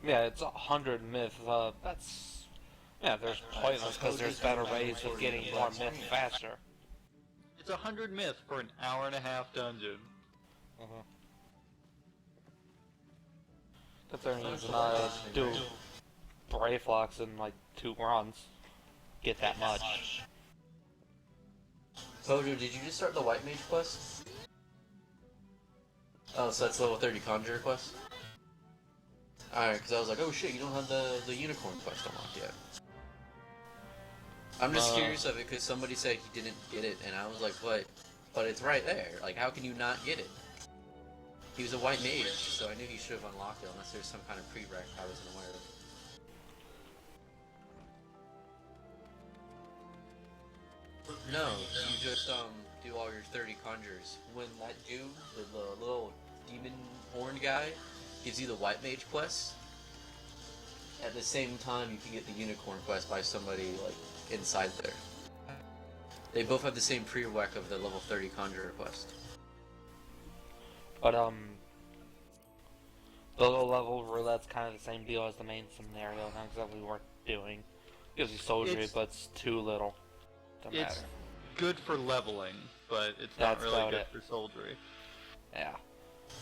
Yeah, it's 100 myth. That's yeah. There's pointless because there's better ways of getting more myth faster. It's 100 myth for an hour-and-a-half dungeon. Mm-hmm. That's the only reason do Brave Locks in like 2 runs. Get that much. Pojo, did you just start the White Mage quest? Oh, so that's level 30 Conjurer quest? Alright, because I was like, oh shit, you don't have the Unicorn quest unlocked yet. I'm just curious of it because somebody said he didn't get it, and I was like, but it's right there. Like, how can you not get it? He was a White Mage, so I knew he should have unlocked it unless there's some kind of prereq I wasn't aware of. No, you just do all your 30 conjures. When that dude, the little demon horn guy, gives you the White Mage quest, at the same time you can get the Unicorn quest by somebody like inside there. They both have the same prereq of the level 30 conjurer quest. But the low level roulette's kind of the same deal as the main scenario. Not exactly worth doing. Gives you soldiery, but it's too little to matter. It's good for leveling, but it's not really good for soldiery. Yeah.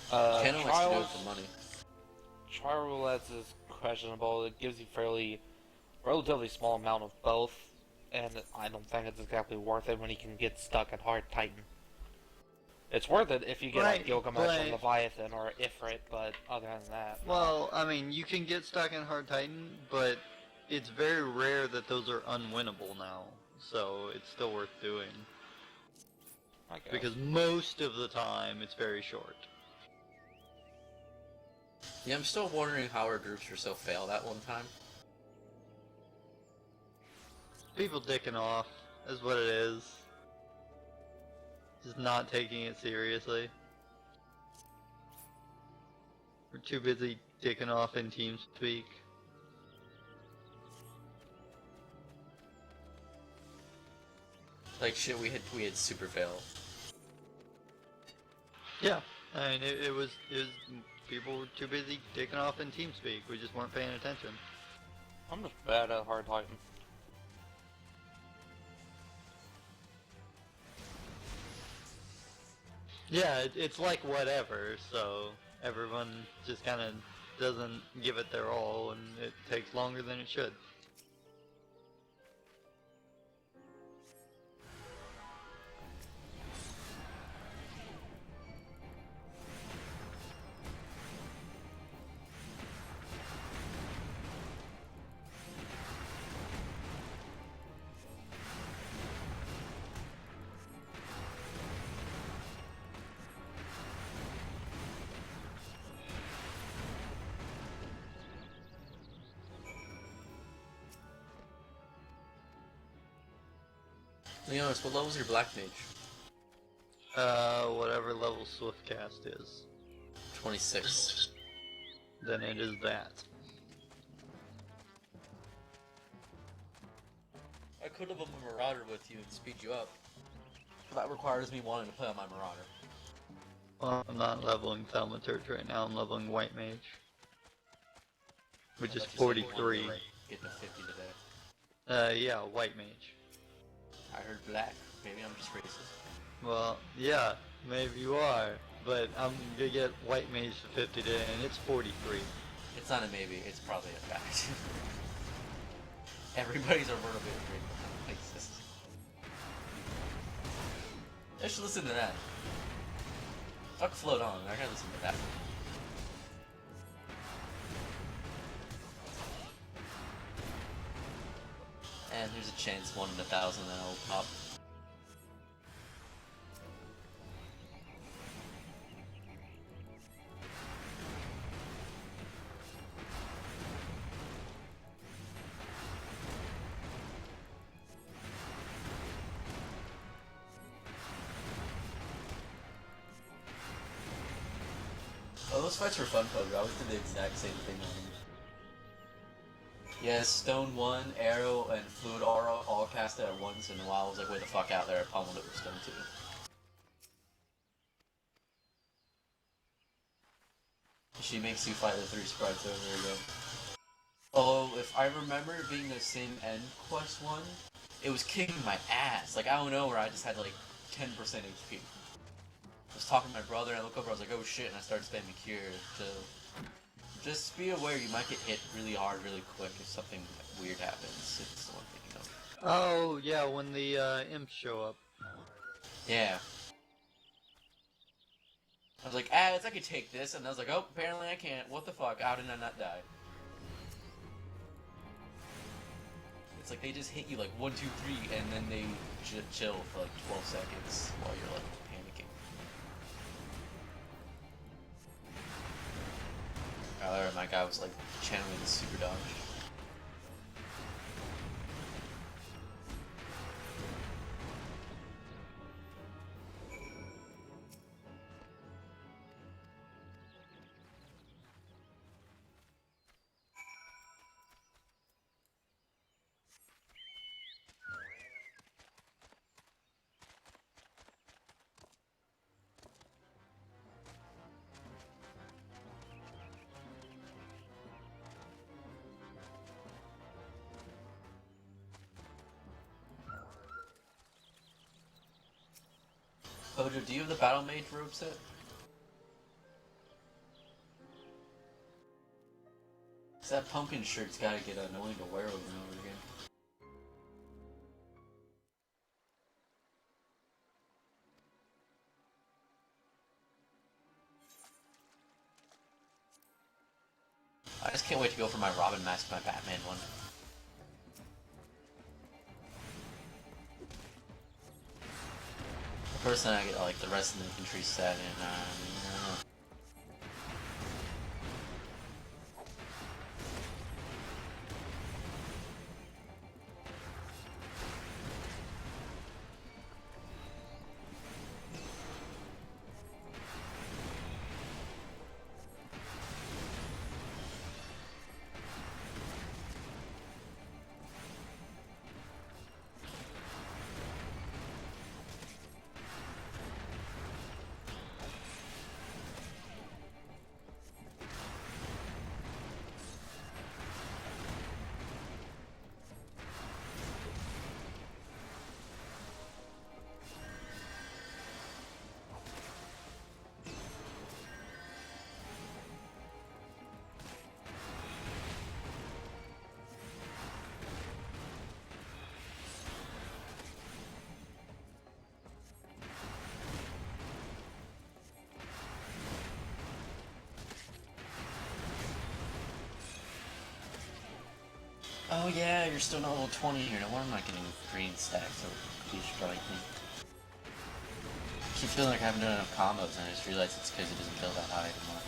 Canon likes to do it for money. Trial roulettes is questionable. It gives you relatively small amount of both, and I don't think it's exactly worth it when you can get stuck at Hard Titan. It's worth it if you get like Gilgamesh or Leviathan or Ifrit, but other than that... Well, I mean, you can get stuck in Hard Titan, but it's very rare that those are unwinnable now, so it's still worth doing. Because most of the time, it's very short. Yeah, I'm still wondering how our groups were so failed that one time. People dicking off is what it is. Just not taking it seriously. We're too busy dicking off in TeamSpeak. Like shit, we had super fail. Yeah, I mean it was people were too busy dicking off in TeamSpeak. We just weren't paying attention. I'm just bad at Hard Titan. Yeah, it's like whatever, so everyone just kind of doesn't give it their all, and it takes longer than it should. Leonis, what level is your Black Mage? Whatever level Swiftcast is. 26. Then it is that. I could have a Marauder with you and speed you up. That requires me wanting to play on my Marauder. Well, I'm not leveling Thaumaturge right now, I'm leveling White Mage. Which is 43. Getting to 50 today. Yeah, White Mage. I heard black. Maybe I'm just racist. Well, yeah, maybe you are, but I'm gonna get White Mage to 50 today, and it's 43. It's not a maybe, it's probably a fact. Everybody's a vertical racist. I should listen to that. Fuck Float On, I gotta listen to that. And there's a chance 1 in 1,000 that I'll pop. Oh, those fights were fun, Pogo. I always did the exact same thing on them. Yeah, Stone 1, Arrow, and Fluid Aura all cast it at once, and while I was like, way the fuck out there, I pummeled it with Stone 2. She makes you fight the 3 sprites over again. I remember it being the same end quest one. It was kicking my ass. Like, I don't know where I just had like 10% HP. I was talking to my brother and I look over, I was like, oh shit, and I started spamming cure to... Just be aware you might get hit really hard really quick if something weird happens. It's the one thing you know. Oh, yeah, when the imps show up. Yeah. I was like, I could take this, and I was like, oh, apparently I can't. What the fuck? How did I not die? It's like they just hit you like 1, 2, 3, and then they chill for like 12 seconds while you're like panicking. Oh, my guy was like channeling the super dodge. Hojo, do you have the Battle Mage robe set? Cause that pumpkin shirt's gotta get annoying to wear over and over again. I just can't wait to go for my Robin mask, my Batman one. First then I get like the rest of the infantry set and I don't know. Oh yeah, you're still not level 20 here. No wonder I'm not getting green stacks of Please Strike Me. I keep feeling like I haven't done enough combos and I just realized it's because it doesn't kill that high anymore.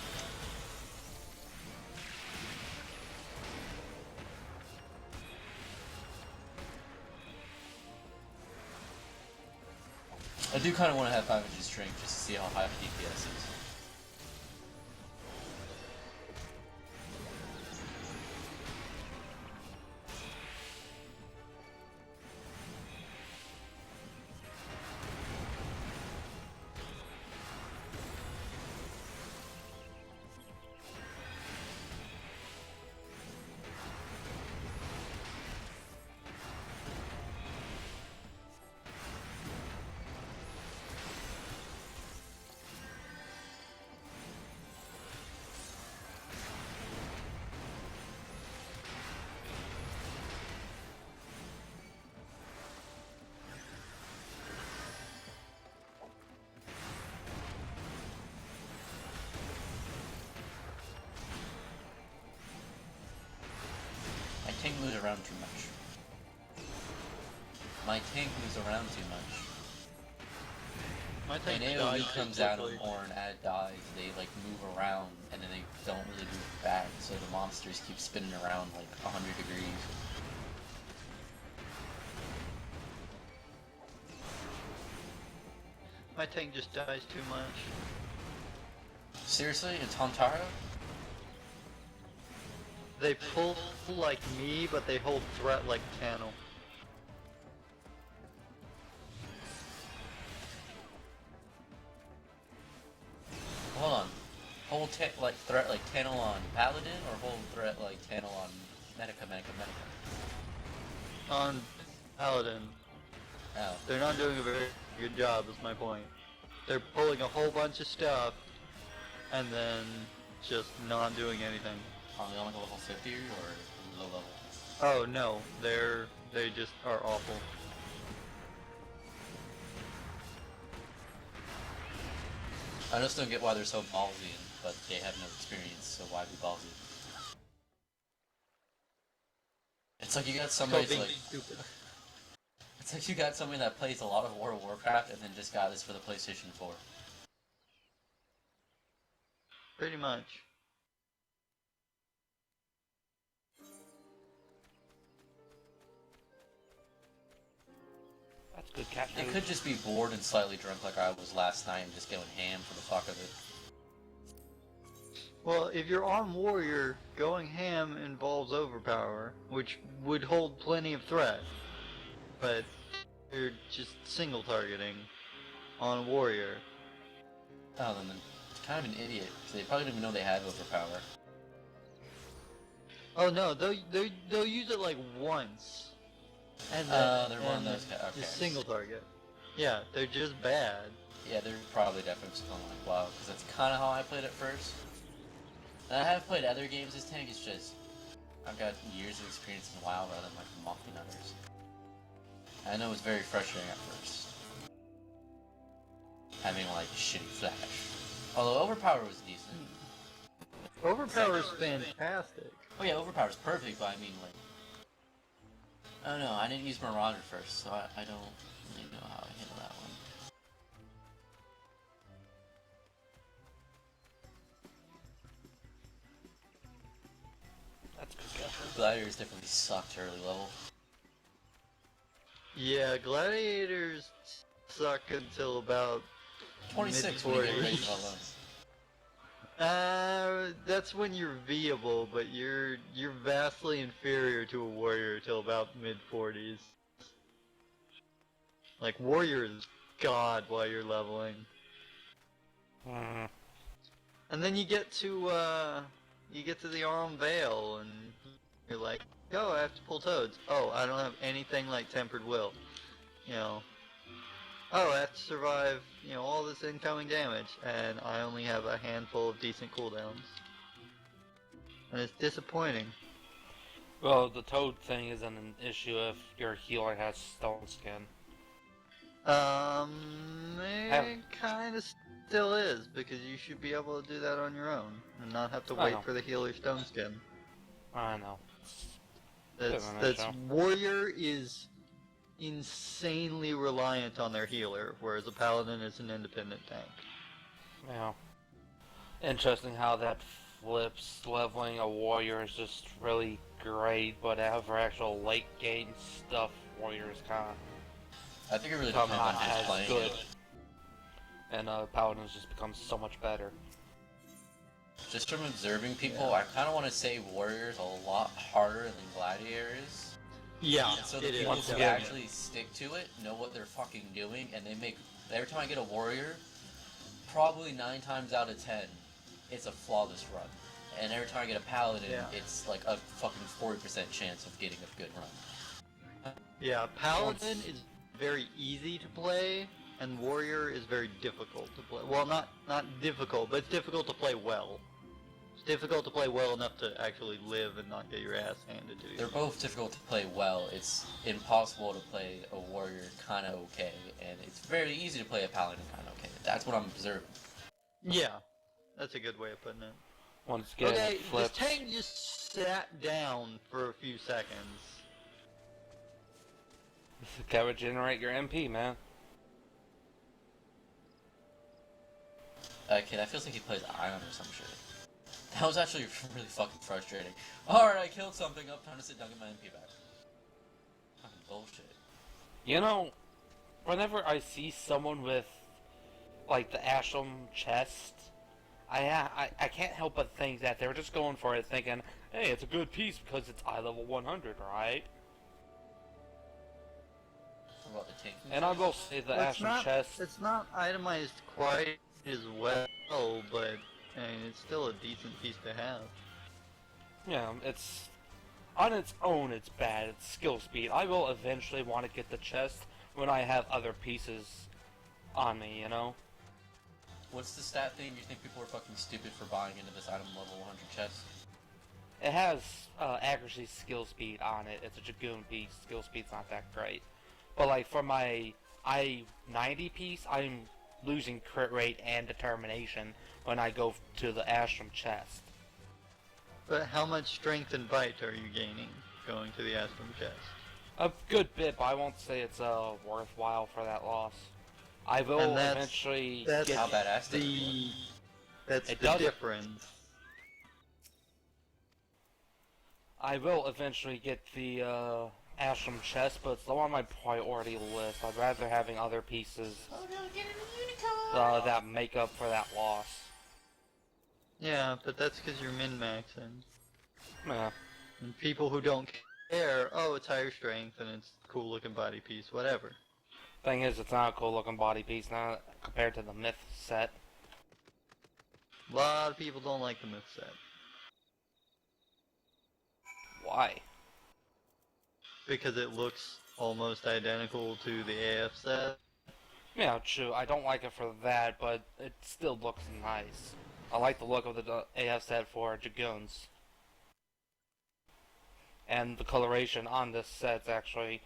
I do kind of want to have 5 inches strength just to see how high the DPS is. My tank moves around too much. My tank moves around too much. My tank When dies AoE comes out of quickly. Horn and it dies, they like move around and then they don't really move back, so the monsters keep spinning around like 100 degrees. My tank just dies too much. Seriously, in Tantara? They pull like me, but they hold threat like Tano. Hold on. Hold like threat like Tano on Paladin, or hold threat like Tano on Medica. On Paladin, Oh. they're not doing a very good job, is my point. They're pulling a whole bunch of stuff, and then just not doing anything. Are they on like a level 50 or low level? Oh no, they just are awful. I just don't get why they're so ballsy, but they have no experience, so why be ballsy? It's like you got somebody Called being like stupid. it's like you got somebody that plays a lot of World of Warcraft and then just got this for the PlayStation 4. Pretty much. That's good cat They food. could just be bored and slightly drunk like I was last night and just going ham for the fuck of it. Well, if you're on Warrior, going ham involves overpower, which would hold plenty of threat. But you're just single targeting on Warrior. Oh, then they're kind of an idiot, because they probably didn't even know they had overpower. Oh no, they'll use it like once. And They're one of those guys. Okay. just single target. Yeah, they're just bad. Yeah, they're probably definitely just going like WoW, because that's kind of how I played it first. And I have played other games as tank, it's just I've got years of experience in WoW rather than like mocking others. I know it's very frustrating at first. Having like shitty flash. Although overpower was decent. Overpower is fantastic. Oh yeah, overpower is perfect, but I mean like... I don't know, I didn't use Marauder first, so I don't really know how I handle that one. That's good cat food. Gladiators definitely sucked early level. Yeah, gladiators suck until about 26 when you get mid-40s. Raging Alone. That's when you're viable, but you're vastly inferior to a warrior till about mid-40s. Like warrior is god while you're leveling, Mm. and then you get to the Aurum Vale, and you're like, oh, I have to pull toads. Oh, I don't have anything like Tempered Will, you know. Oh, I have to survive, you know, all this incoming damage, and I only have a handful of decent cooldowns. And it's disappointing. Well, the toad thing isn't an issue if your healer has stone skin. It kind of still is, because you should be able to do that on your own, and not have to I wait know. for the healer stone skin. I know. That's Bit of an issue. warrior is insanely reliant on their healer, whereas a paladin is an independent tank. Yeah. Interesting how that flips. Leveling a warrior is just really great, but for actual late game stuff, warrior is kind of I think it really depends on not who's as playing good. it. And paladins just become so much better. Just from observing people, I kind of want to say Warrior's a lot harder than Gladiator is. Yeah, And so the it is. people Once who again. actually stick to it know what they're fucking doing, and they make... Every time I get a Warrior, probably 9 times out of 10, it's a flawless run. And every time I get a Paladin, Yeah. it's like a fucking 40% chance of getting a good run. Yeah, paladin is very easy to play, and warrior is very difficult to play. Well, not difficult, but it's difficult to play well. It's difficult to play well enough to actually live and not get your ass handed to you. They're both difficult to play well. It's impossible to play a Warrior kind of okay, and it's very easy to play a Paladin kind of okay. That's what I'm observing. Yeah, that's a good way of putting it. Once again, Okay, it this flips. tank just sat down for a few seconds. Gotta regenerate your MP, man. Okay, that feels like he plays Ion or some shit. That was actually really fucking frustrating. Alright, I killed something. Up, time to sit down and get my MP back. Fucking bullshit. You know, whenever I see someone with, like, the Ashlam chest, I can't help but think that they're just going for it thinking, hey, it's a good piece because it's eye level 100, right? What about the tank? And I will say the Ashlam chest, It's not itemized quite as well, but I mean, it's still a decent piece to have. yeah, it's... On its own, it's bad. It's skill speed. I will eventually want to get the chest when I have other pieces on me, you know? What's the stat thing? You think people are fucking stupid for buying into this item level 100 chest? It has accuracy skill speed on it. It's a Dragoon piece. Skill speed's not that great. But like for my I-90 piece, I'm losing crit rate and determination when I go to the Astrum chest. But how much strength and bite are you gaining going to the Astrum chest? A good bit, but I won't say it's worthwhile for that loss. I will And eventually that's get How badass did the that's It the doesn't- difference. I will eventually get the Astrum chest, but it's low on my priority list. I'd rather having other pieces that make up for that loss. Yeah, but that's because you're min-maxing. Yeah. And people who don't care, oh, it's higher strength and it's a cool-looking body piece, whatever. Thing is, it's not a cool looking body piece now compared to the Myth set. A lot of people don't like the myth set. Why? Because it looks almost identical to the AF set. Yeah, true. I don't like it for that, but it still looks nice. I like the look of the AF set for Dragoons. And the coloration on this set actually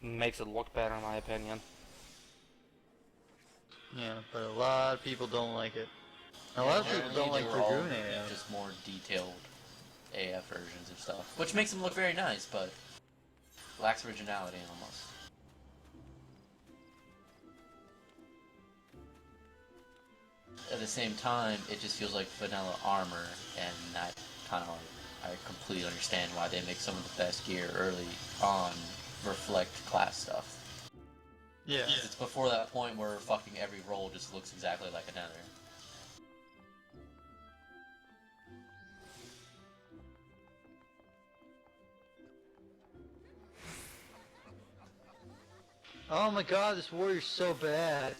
makes it look better in my opinion. Yeah, but a lot of people don't like it. A lot of people don't like Apparently they were all Dragoon AF. just more detailed AF versions of stuff, which makes them look very nice, but lacks originality almost. At the same time, it just feels like vanilla armor, and that kind of I completely understand why they make some of the best gear early on reflect class stuff. Yeah. It's before that point where fucking every roll just looks exactly like another. Oh my god, this warrior's so bad.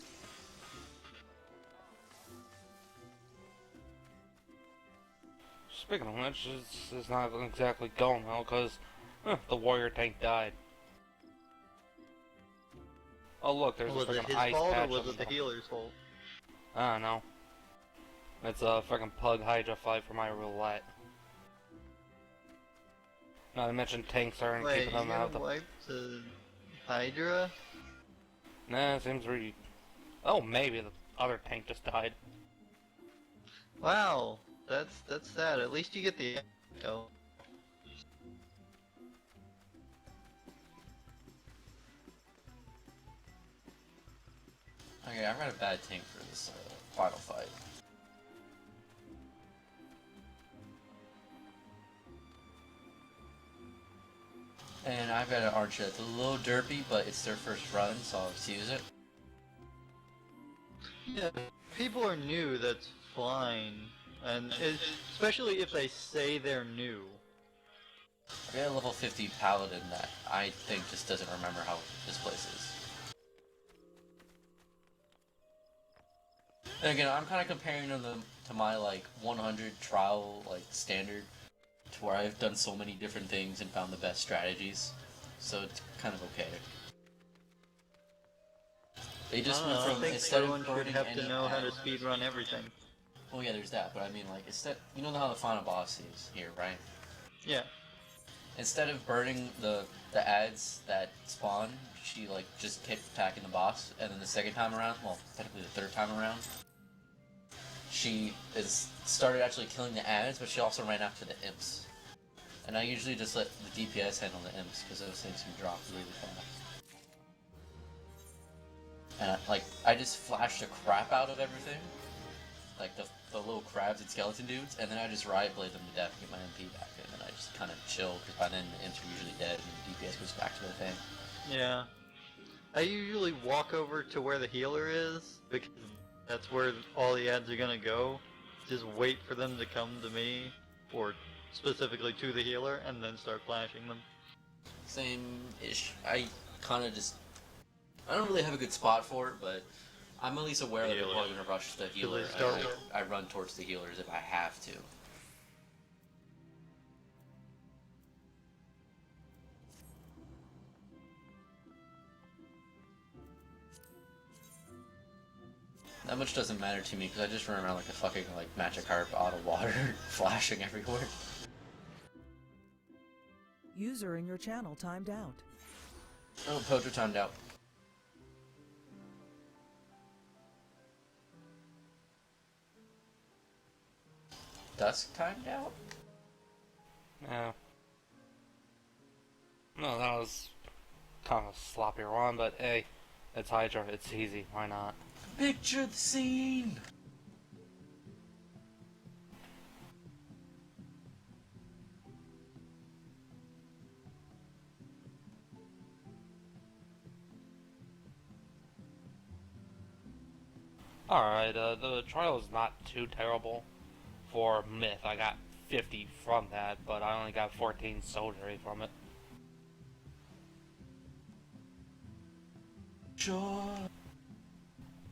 Speaking of which, it's not exactly going well because the warrior tank died. Oh look, there's Was a it freaking his ice fault or patch. was on it the top. healer's fault? I don't know. It's a freaking Pug Hydra fight for my roulette. Not to mention tanks aren't Wait, keeping you them out of gonna the. wipe the Hydra? Nah, it seems really. Oh, maybe the other tank just died. Wow, that's sad. At least you get the echo. Okay, I got a bad tank for this final fight. And I've got an archer that's a little derpy, but it's their first run, so I'll just use it. Yeah, people are new, that's fine. And especially if they say they're new. I got a level 50 paladin that I think just doesn't remember how this place is. And again, I'm kind of comparing them to my like 100 trial like standard, to where I've done so many different things and found the best strategies, so it's kind of okay. They just I went don't know, I from think instead everyone of should burning have any to know how to ad- speedrun everything. Oh yeah, there's that, but I mean like instead, you know how the final boss is here, right? Yeah. Instead of burning the ads that spawn, she like just kept attacking the boss, and then the second time around, well, technically the third time around, she started actually killing the ads, but she also ran after the imps. And I usually just let the DPS handle the imps because those things can drop really fast. And I just flashed the crap out of everything, like the little crabs and skeleton dudes, and then I just riot blade them to death and get my MP back, and then I just kind of chill because by then the imps are usually dead and the DPS goes back to their thing. Yeah. I usually walk over to where the healer is, because that's where all the ads are gonna go. Just wait for them to come to me, or specifically to the healer, and then start flashing them. Same-ish. I kind of just... I don't really have a good spot for it, but I'm at least aware that people are going to rush the healer, they start- and I run towards the healers if I have to. That much doesn't matter to me because I just run around like a fucking like Magikarp out of water, flashing everywhere. User in your channel timed out. Oh, Pojo timed out. Dusk timed out? Yeah. No, that was kind of a sloppy run, but hey, it's Hydra. It's easy. Why not? Picture the scene! Alright, the trial is not too terrible for Myth. I got 50 from that, but I only got 14 soldiery from it. Sure.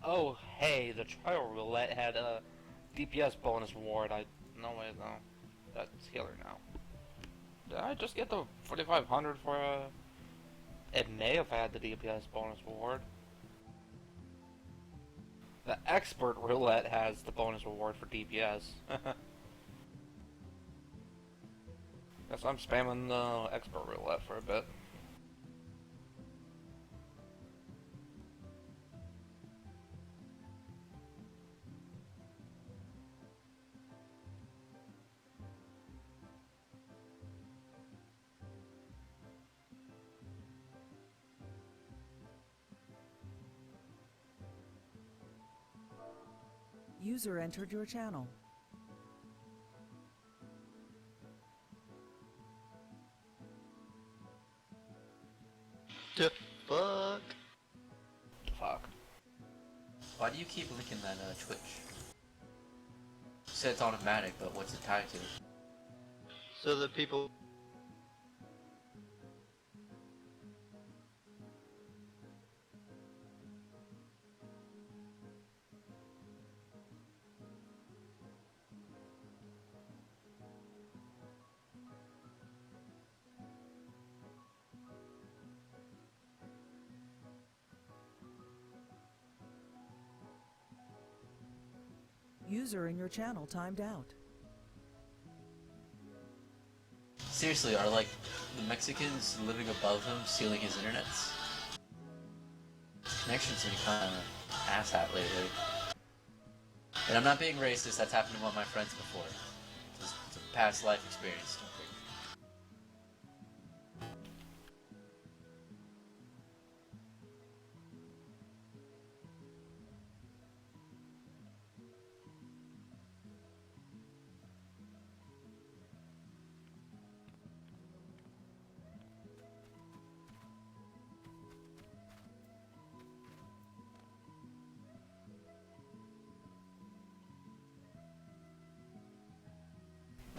Oh, hey, the trial roulette had a DPS bonus reward. No way, no. That's healer now. Did I just get the 4,500 for It may have had the DPS bonus reward. The expert roulette has the bonus reward for DPS. Guess I'm spamming the expert roulette for a bit. User entered your channel. The fuck? Fuck. Why do you keep linking that Twitch? You said it's automatic, but what's it tied to? So that people... User in your channel timed out. Seriously, are like the Mexicans living above him stealing his internets? Connection's been kind of asshat lately. And I'm not being racist, that's happened to one of my friends before. It's a past life experience.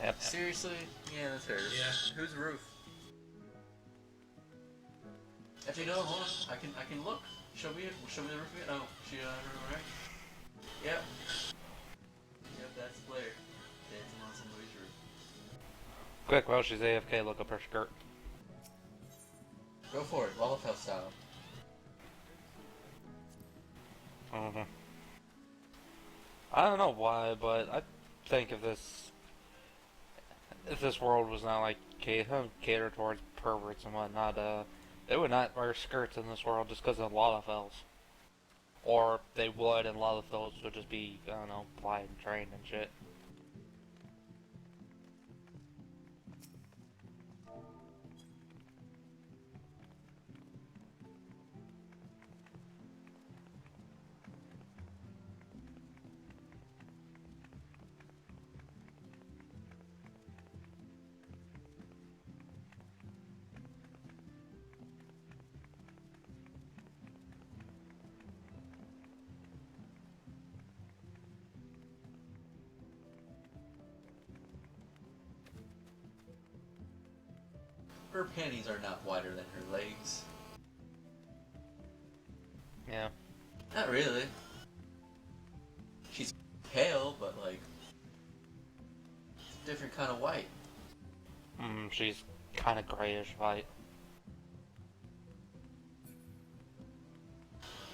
Yep. Seriously? Yeah, that's her. Yeah. Who's Roof? Actually, no, hold on. I can look. Show me the roof again. Oh, she right? Yep. Yep, that's Blair. Dancing on somebody's roof. Quick, while she's AFK, look up her skirt. Go for it, Lalafell style. Mm-hmm. I don't know why, but I think if this world was not like catered towards perverts and whatnot, they would not wear skirts in this world just because of Lalafells. Or they would, and Lalafells would just be, I don't know, blind and trained and shit. Her panties are not wider than her legs. Yeah. Not really. She's pale, but like, it's a different kind of white. She's kind of grayish white.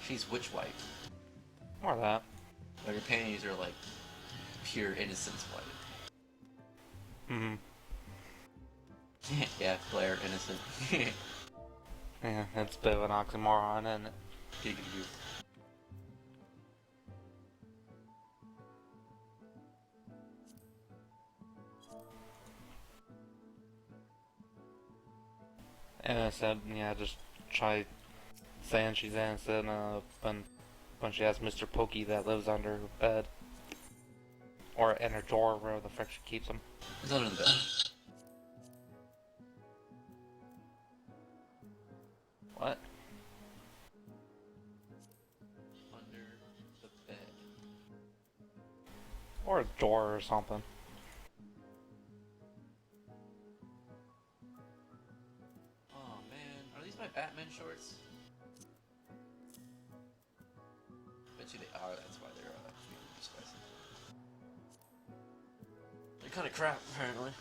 She's witch white. Or that. But her panties are like pure innocence white. Mm-hmm. Yeah, Blair, innocent. Yeah, it's a bit of an oxymoron, isn't it? Giggity. Innocent, yeah, just try saying she's innocent when she has Mr. Pokey that lives under her bed. Or in her drawer, wherever the frick she keeps him. It's under the bed. What? Under the bed. Or a drawer or something. Oh man, are these my Batman shorts? Bet you they are, that's why they're being spicy. They're kinda crap, apparently.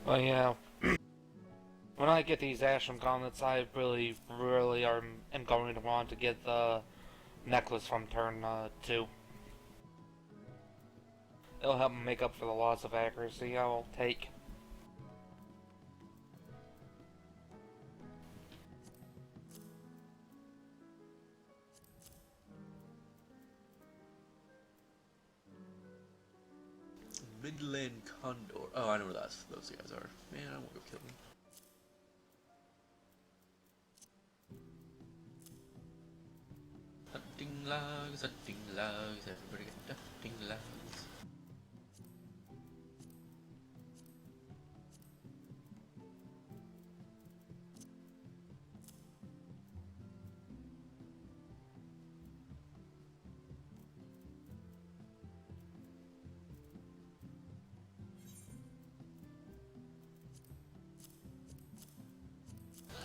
Well, yeah. When I get these Ashram gauntlets, I really am going to want to get the necklace from turn 2. It'll help me make up for the loss of accuracy I'll take. Midland Condor. Oh, I know where those guys are. Man, I want to go kill them. Hunting logs, everybody get hunting logs.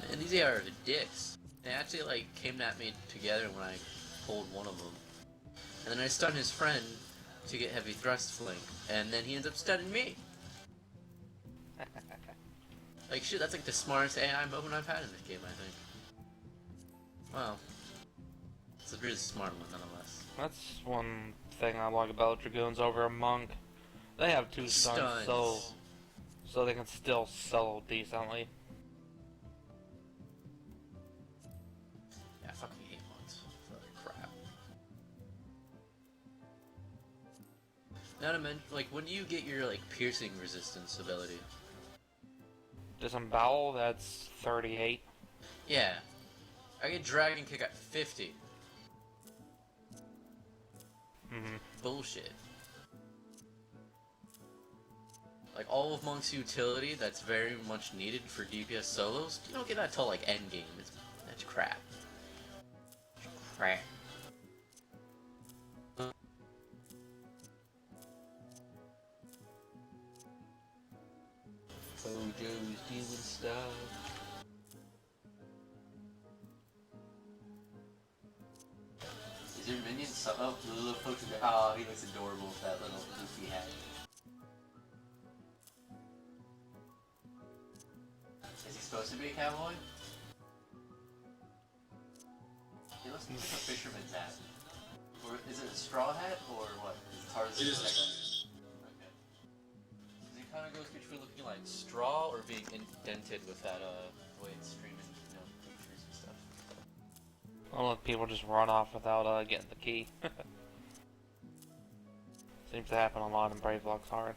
And these are the dicks. They actually like came at me together when I pulled one of them. And then I stunned his friend to get heavy thrust flank, and then he ends up stunning me. Like shit, that's like the smartest AI moment I've had in this game, I think. Well, it's a really smart one nonetheless. That's one thing I like about Dragoons over a Monk. They have 2 stuns, so they can still solo decently. Yeah, I fucking hate monks. Crap. Not to mention, like, when do you get your, like, piercing resistance ability? Disembowel, that's 38. Yeah. I get Dragon Kick at 50. Bullshit. Like, all of Monk's utility that's very much needed for DPS solos, you don't get that till, like, endgame. That's crap. Crap. Jojo's doing stuff. Is your minion oh, the little potion. Oh, he looks adorable with that little goofy hat. Is he supposed to be a cowboy? He looks like a fisherman's hat. Or is it a straw hat or what? It's hard to say. Okay. Because it kind of goes between looking like straw or being indented with that way it's streaming, you know, pictures and stuff. I'll let people just run off without getting the key. Seems to happen a lot in Brave Luxhard.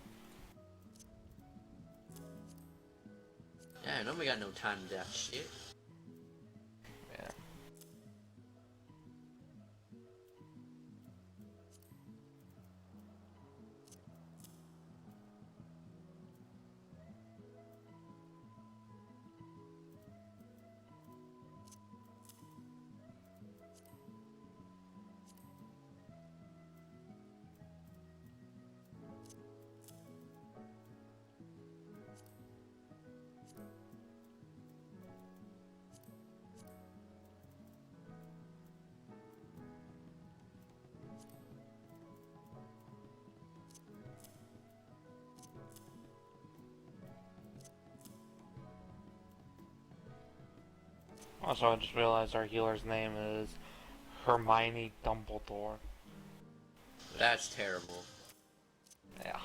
Yeah, nobody got no time to that shit. Yeah. Also, I just realized our healer's name is Hermione Dumbledore. That's terrible. Yeah.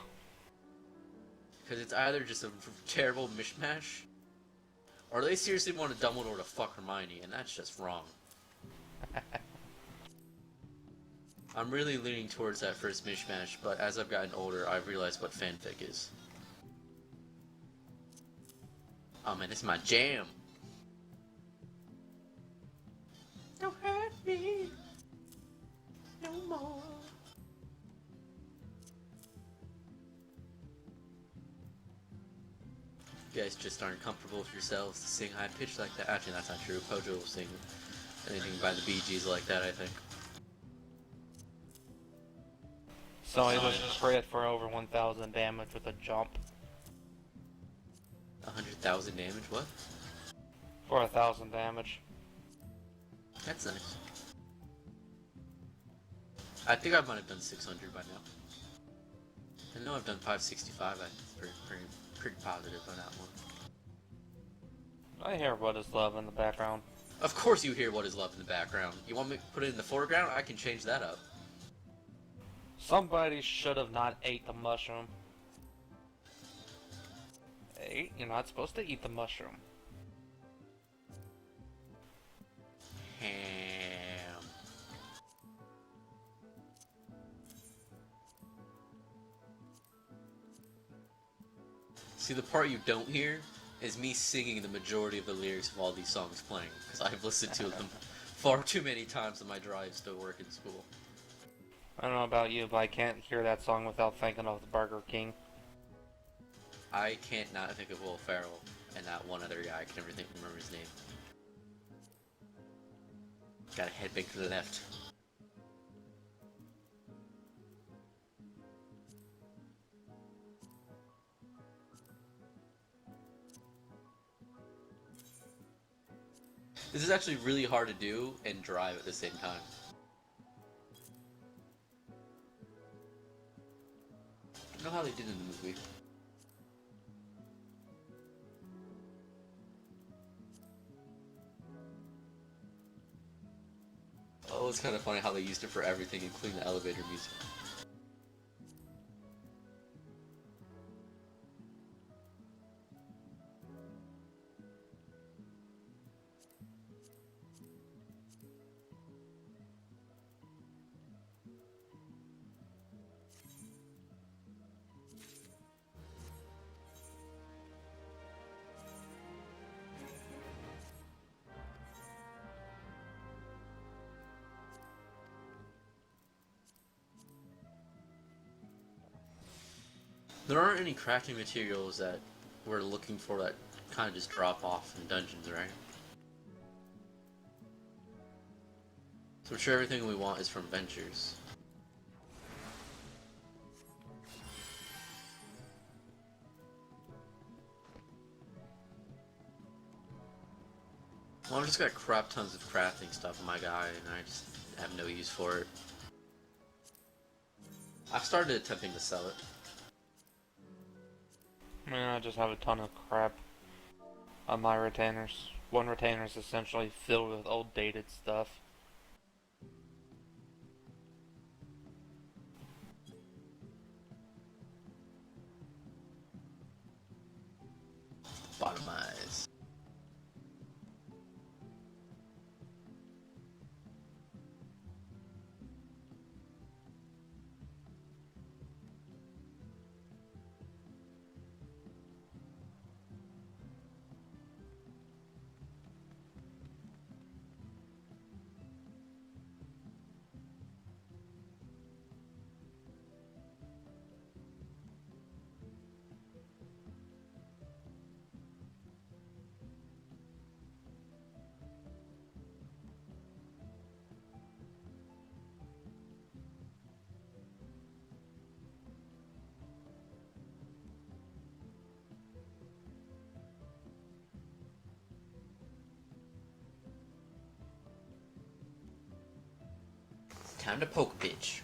Because it's either just a terrible mishmash, or they seriously wanted Dumbledore to fuck Hermione, and that's just wrong. I'm really leaning towards that first mishmash, but as I've gotten older, I've realized what fanfic is. Oh man, this is my jam! Don't hurt me no more. You guys just aren't comfortable with yourselves to sing high pitched like that. Actually, that's not true. Pojo will sing anything by the Bee Gees like that, I think. So he was crit for over 1,000 damage with a jump. 100,000 damage? What? For 1,000 damage. That's nice. I think I might have done 600 by now. I know I've done 565. I'm pretty positive on that one. I hear What Is Love in the background. Of course you hear What Is Love in the background. You want me to put it in the foreground? I can change that up. Somebody should have not ate the mushroom. Hey, you're not supposed to eat the mushroom. Ham. See, the part you don't hear is me singing the majority of the lyrics of all these songs playing, because I've listened to them far too many times on my drives to work and school. I don't know about you, but I can't hear that song without thinking of the Burger King. I can't not think of Will Ferrell and that one other guy. I can never remember his name. Got a headbang to the left. This is actually really hard to do and drive at the same time. I don't know how they did in the movie. Oh, it's kind of funny how they used it for everything, including the elevator music. There aren't any crafting materials that we're looking for that kind of just drop off in dungeons, right? So I'm sure everything we want is from Ventures. Well, I've just got crap tons of crafting stuff on my guy, and I just have no use for it. I've started attempting to sell it. I just have a ton of crap on my retainers. One retainer is essentially filled with old dated stuff. Bottomize. Time to poke a bitch.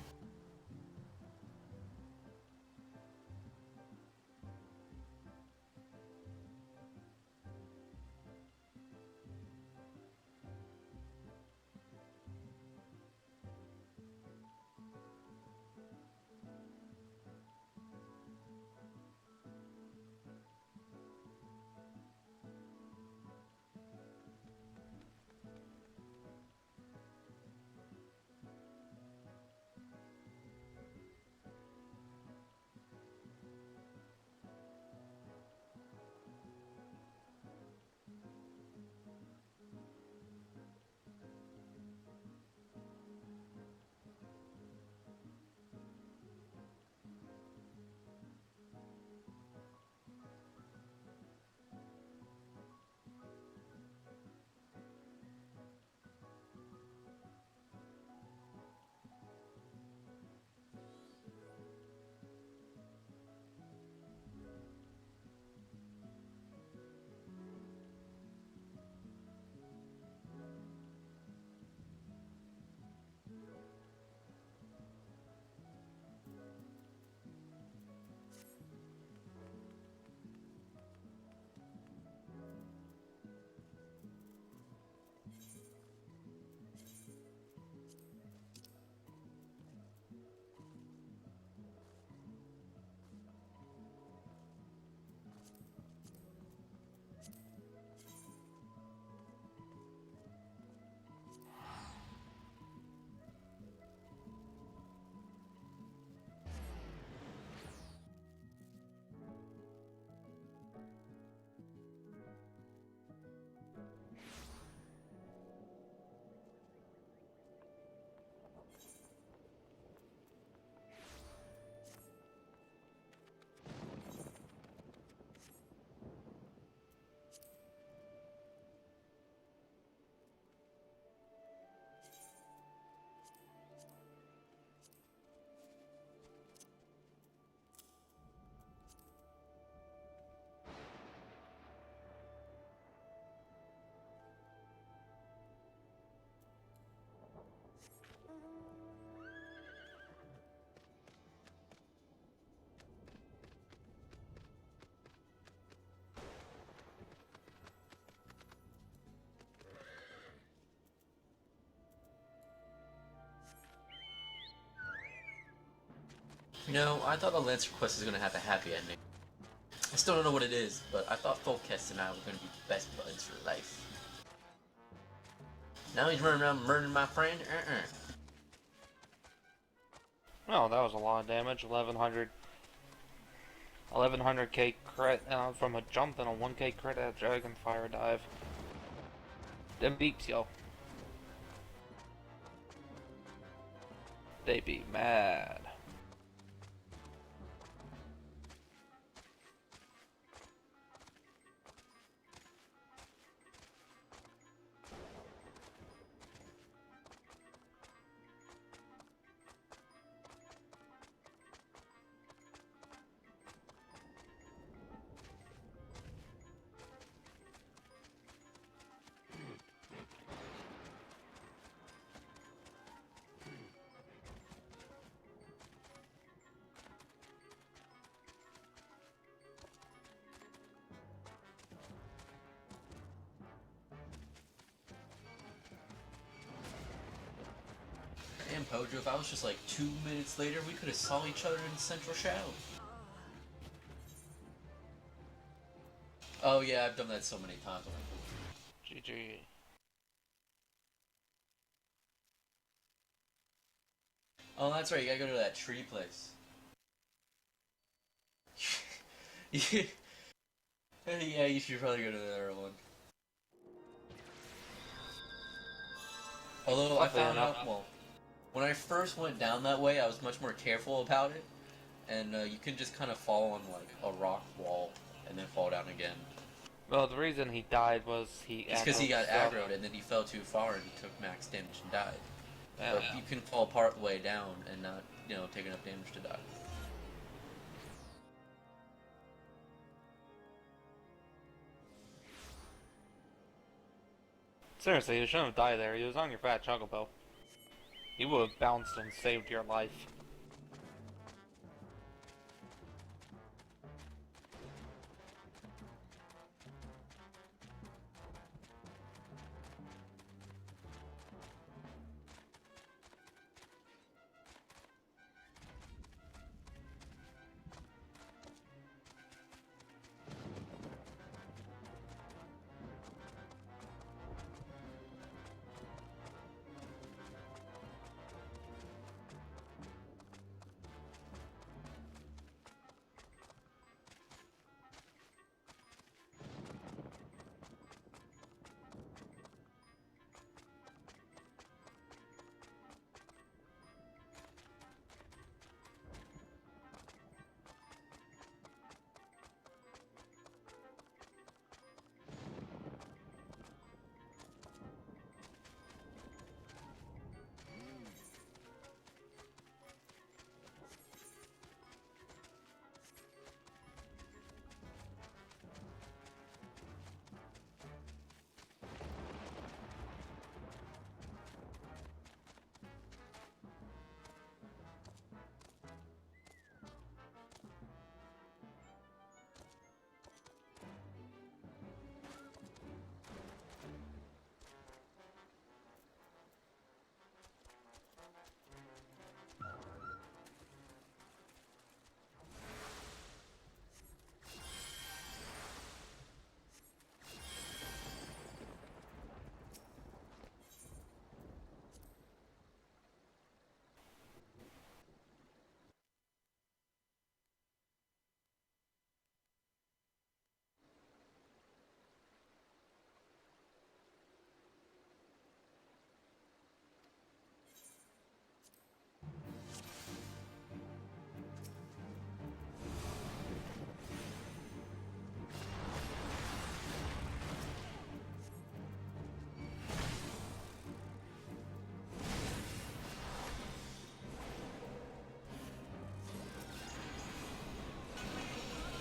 You know, I thought the Lancer quest was gonna have a happy ending. I still don't know what it is, but I thought Folkest and I were gonna be best buds for life. Now he's running around murdering my friend? Oh, that was a lot of damage. 1100k crit from a jump and a 1k crit at Dragon Fire Dive. Them beeps, yo. They be mad. Damn, Pojo, if I was just like 2 minutes later, we could have saw each other in Central Shadow. Oh yeah, I've done that so many times on my board. GG. Oh, that's right, you gotta go to that tree place. Yeah, you should probably go to the other one. Although I found out, well, when I first went down that way, I was much more careful about it, and you can just kind of fall on like a rock wall and then fall down again. Well, the reason he died was It's because he got aggroed and then he fell too far and he took max damage and died. Yeah. But you can fall part way down and not, you know, take enough damage to die. Seriously, you shouldn't have died there. He was on your fat chocobo. He would have bounced and saved your life.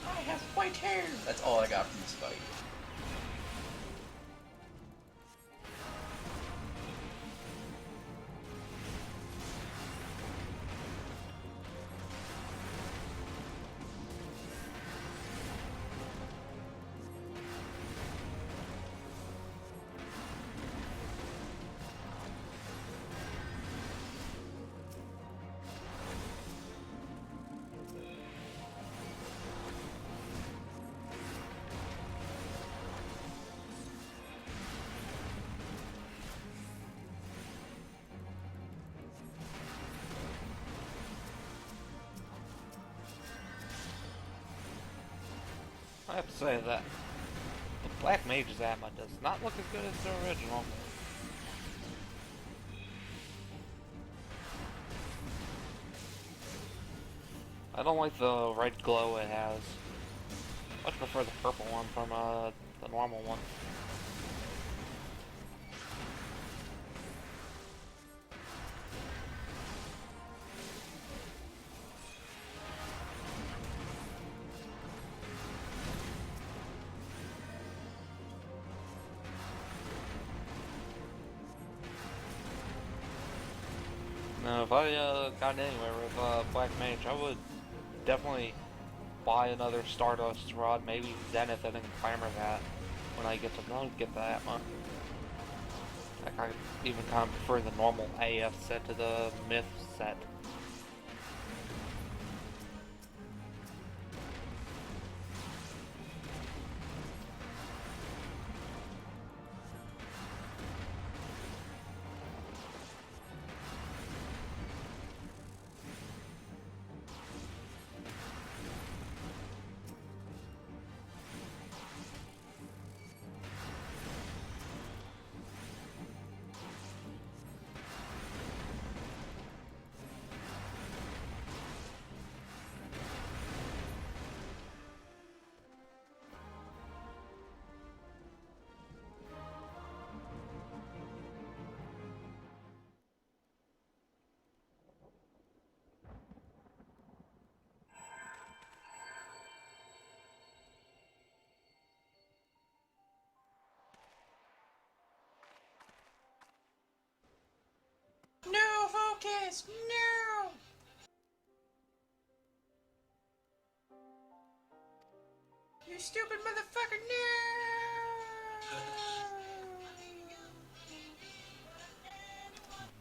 I have white hair! That's all I got from this fight. I have to say that the Black Mage's Atma does not look as good as the original. I don't like the red glow it has. Much prefer the purple one from the normal one. Now, if I got anywhere with Black Mage, I would definitely buy another Stardust Rod, maybe Zenith, and then Clamor that when I get the Atma. Like, I even kind of prefer the normal AF set to the Myth set. No focus! No! You stupid motherfucker! No!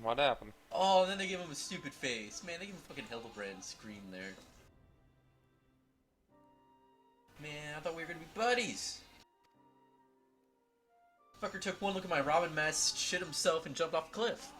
What happened? Oh, and then they give him a stupid face. Man, they give him fucking Hildebrand scream there. Man, I thought we were gonna be buddies. Fucker took one look at my Robin mask, shit himself, and jumped off a cliff.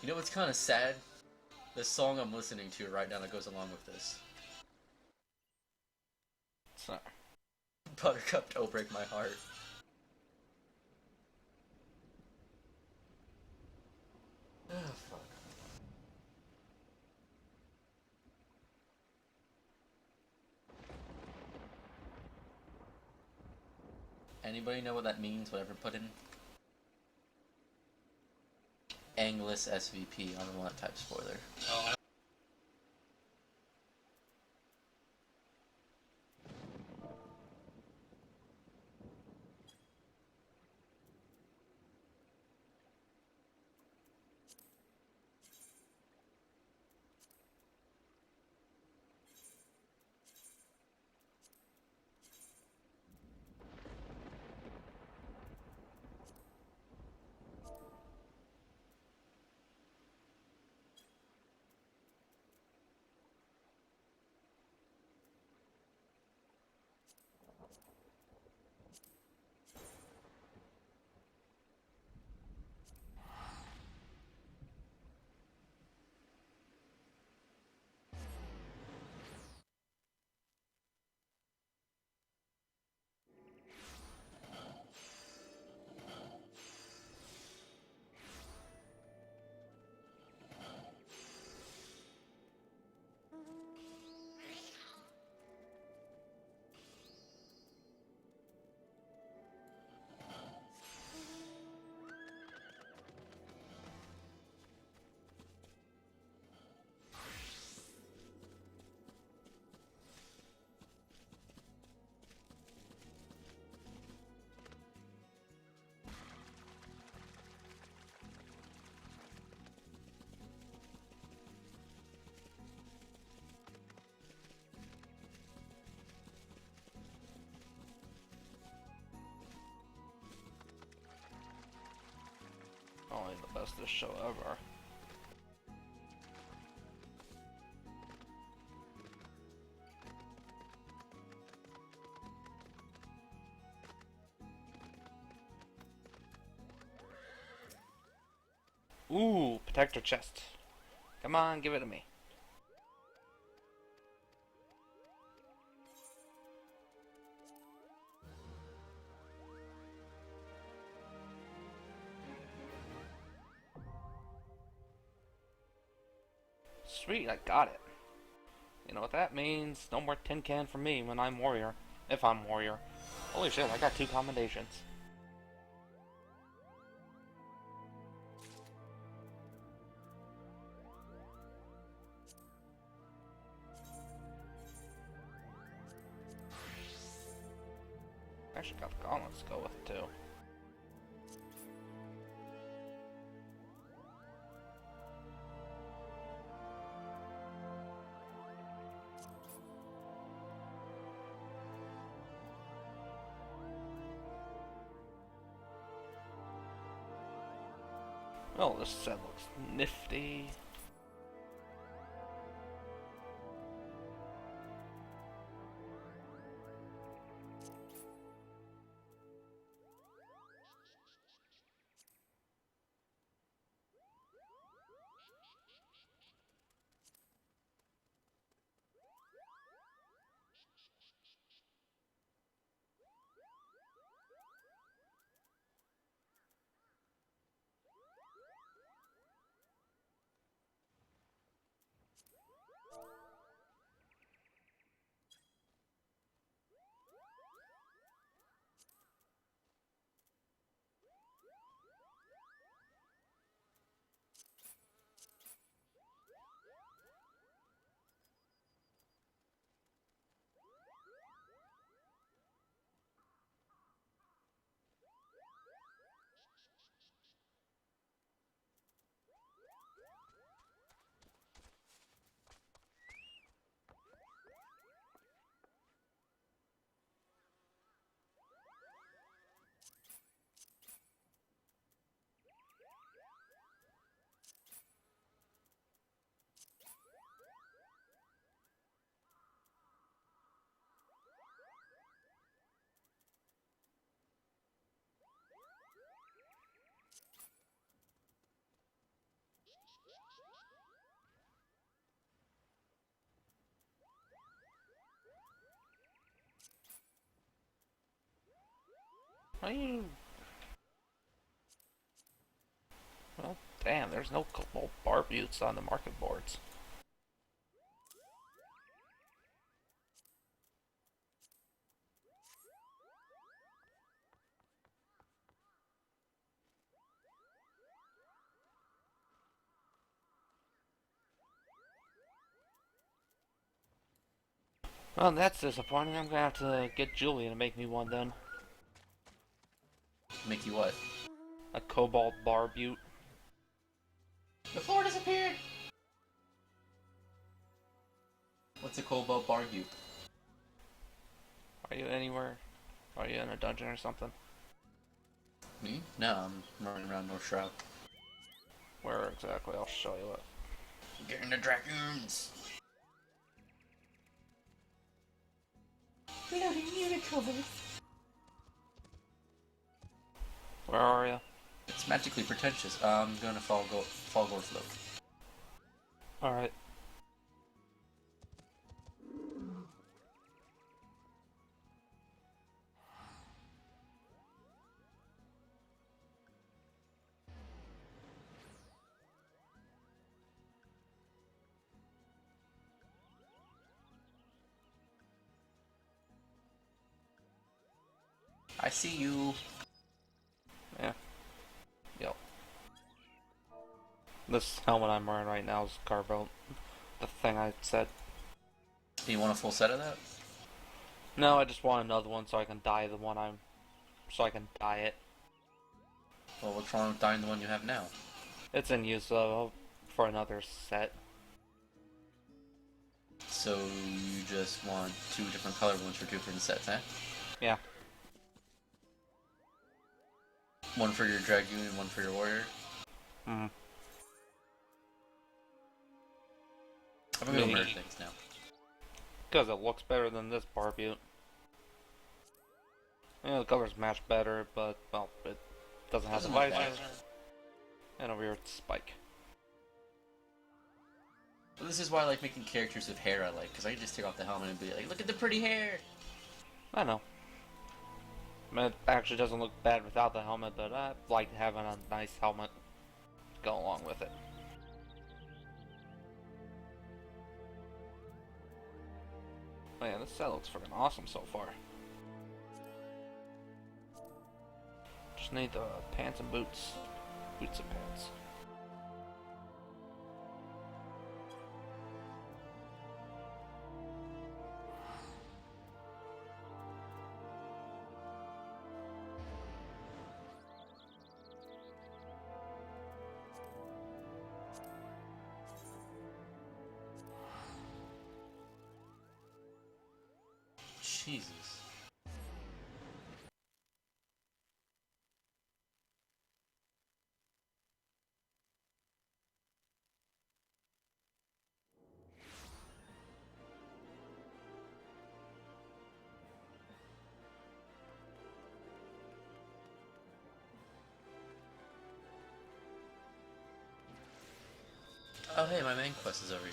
You know what's kind of sad? The song I'm listening to right now that goes along with this. So, Buttercup, Don't Break My Heart. Oh, fuck. Anybody know what that means, whatever put in? Angless SVP, I don't want that type spoiler. Oh, the bestest show ever. Ooh, protector chest. Come on, give it to me. Sweet, I got it. You know what that means? No more tin can for me when I'm warrior. If I'm warrior. Holy shit, I got 2 commendations. Actually got the gauntlets to go with it too. Oh, this set looks nifty. Are you... Well, damn, there's no Cobalt Barbutes on the market boards. Well, that's disappointing. I'm gonna have to get Julia to make me one then. Make you what? A Cobalt Barbute. The floor disappeared! What's a Cobalt Barbute? Are you anywhere? Are you in a dungeon or something? Me? No, I'm running around North Shroud. Where exactly? I'll show you it. Getting the dragoons! Reloading unicorns! Where are you? It's magically pretentious. I'm gonna fall Gorflow. Alright. I see you. Yeah. Yep. This helmet I'm wearing right now is Garbo. The thing I said. Do you want a full set of that? No, I just want another one so I can dye the one I'm... So I can dye it. Well, what's wrong with dyeing the one you have now? It's in use though for another set. So you just want 2 different color ones for 2 different sets, eh? Yeah. One for your Dragoon and one for your Warrior? Hmm. I'm gonna go merge things now. Because it looks better than this Barbute. Yeah, the colors match better, but, well, it doesn't have the Doesn't look visor. visor. And a weird spike. Well, this is why I like making characters with hair I like, because I can just take off the helmet and be like, look at the pretty hair! I know. I mean, it actually doesn't look bad without the helmet, but I like having a nice helmet go along with it. Man, this set looks freaking awesome so far. Just need the pants and boots. Boots and pants. Jesus. Oh hey, my main quest is over here.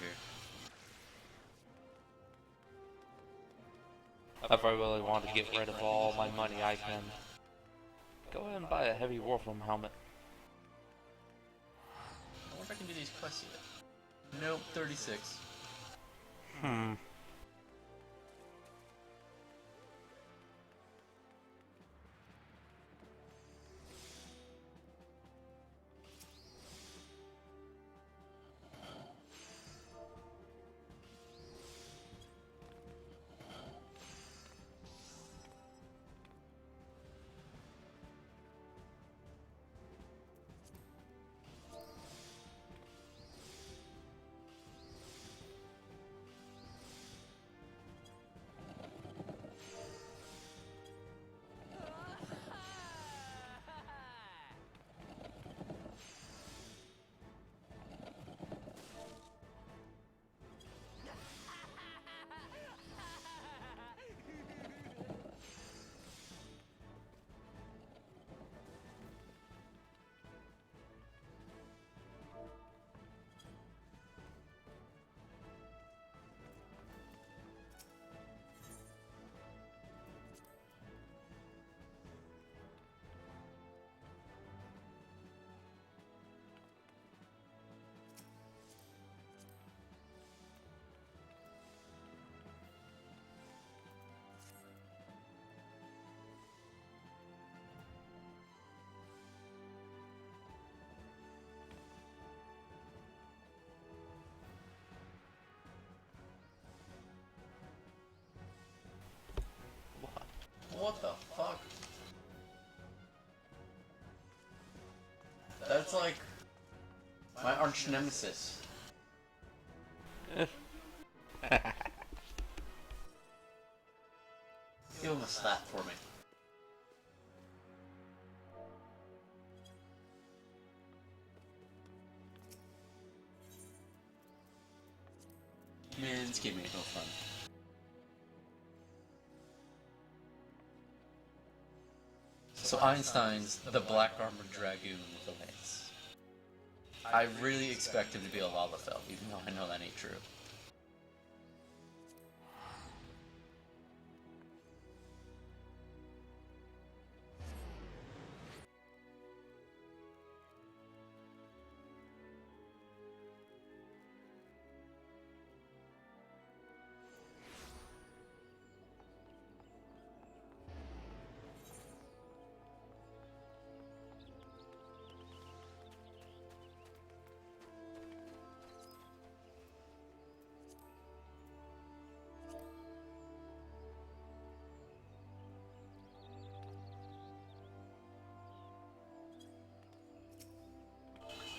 If I really want to get rid of all my money, I can go ahead and buy a heavy Wolfram helmet. I wonder if I can do these quests yet. Nope, 36. Hmm. What the fuck? That's like my arch nemesis. Give him a slap for me. Man, this game ain't no fun. So Einstein's the Black Armored Dragoon with a lance. I really expect him to be a Lalafell, even though I know that ain't true.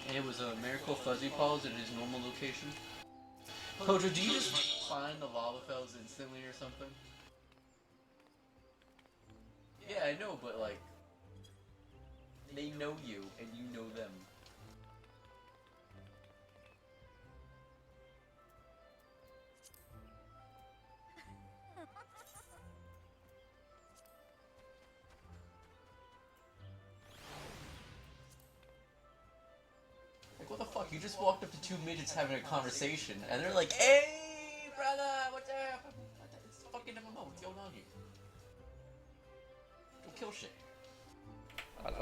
And it was a Miracle Fuzzy Paws at his normal location. Pojo, do you just find the Lavafells instantly or something? Yeah, I know, but like, they know you and you know them. just walked up to two midgets having a conversation, and they're like, "Hey, brother, what's up? It's a fucking MMO. What's going on here? Go kill shit." Yeah,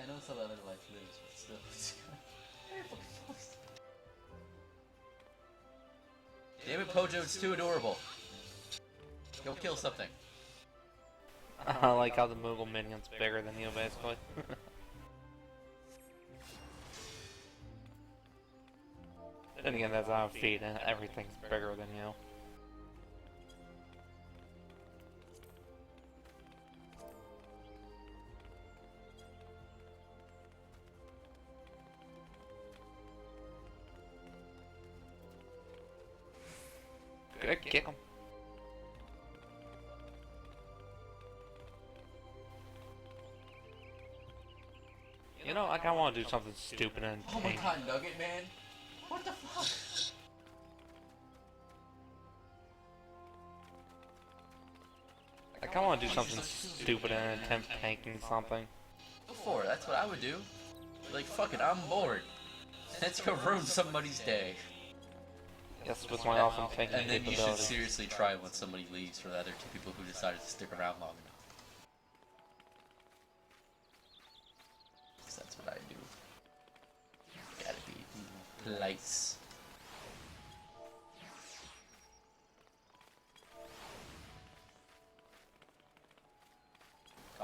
I know it's how that other life lives, but still, it's very fucking close. Damn it, Pojo, it's too adorable. Go kill something. I like how the Moogle minion's bigger than you, basically. Then again, that's how I feed, and everything's bigger than you. Good, kick him. You know, I kinda wanna do something stupid and Oh my tank. god, Nugget, man. What the fuck? I kinda wanna do something stupid and attempt tanking something. Before, that's what I would do. Like, fuck it, I'm bored. Let's go ruin somebody's day. Yes, with my awesome tanking And then you should capability. seriously try when somebody leaves for the other two people who decided to stick around long enough. 'Cause that's what I do. Gotta be polite.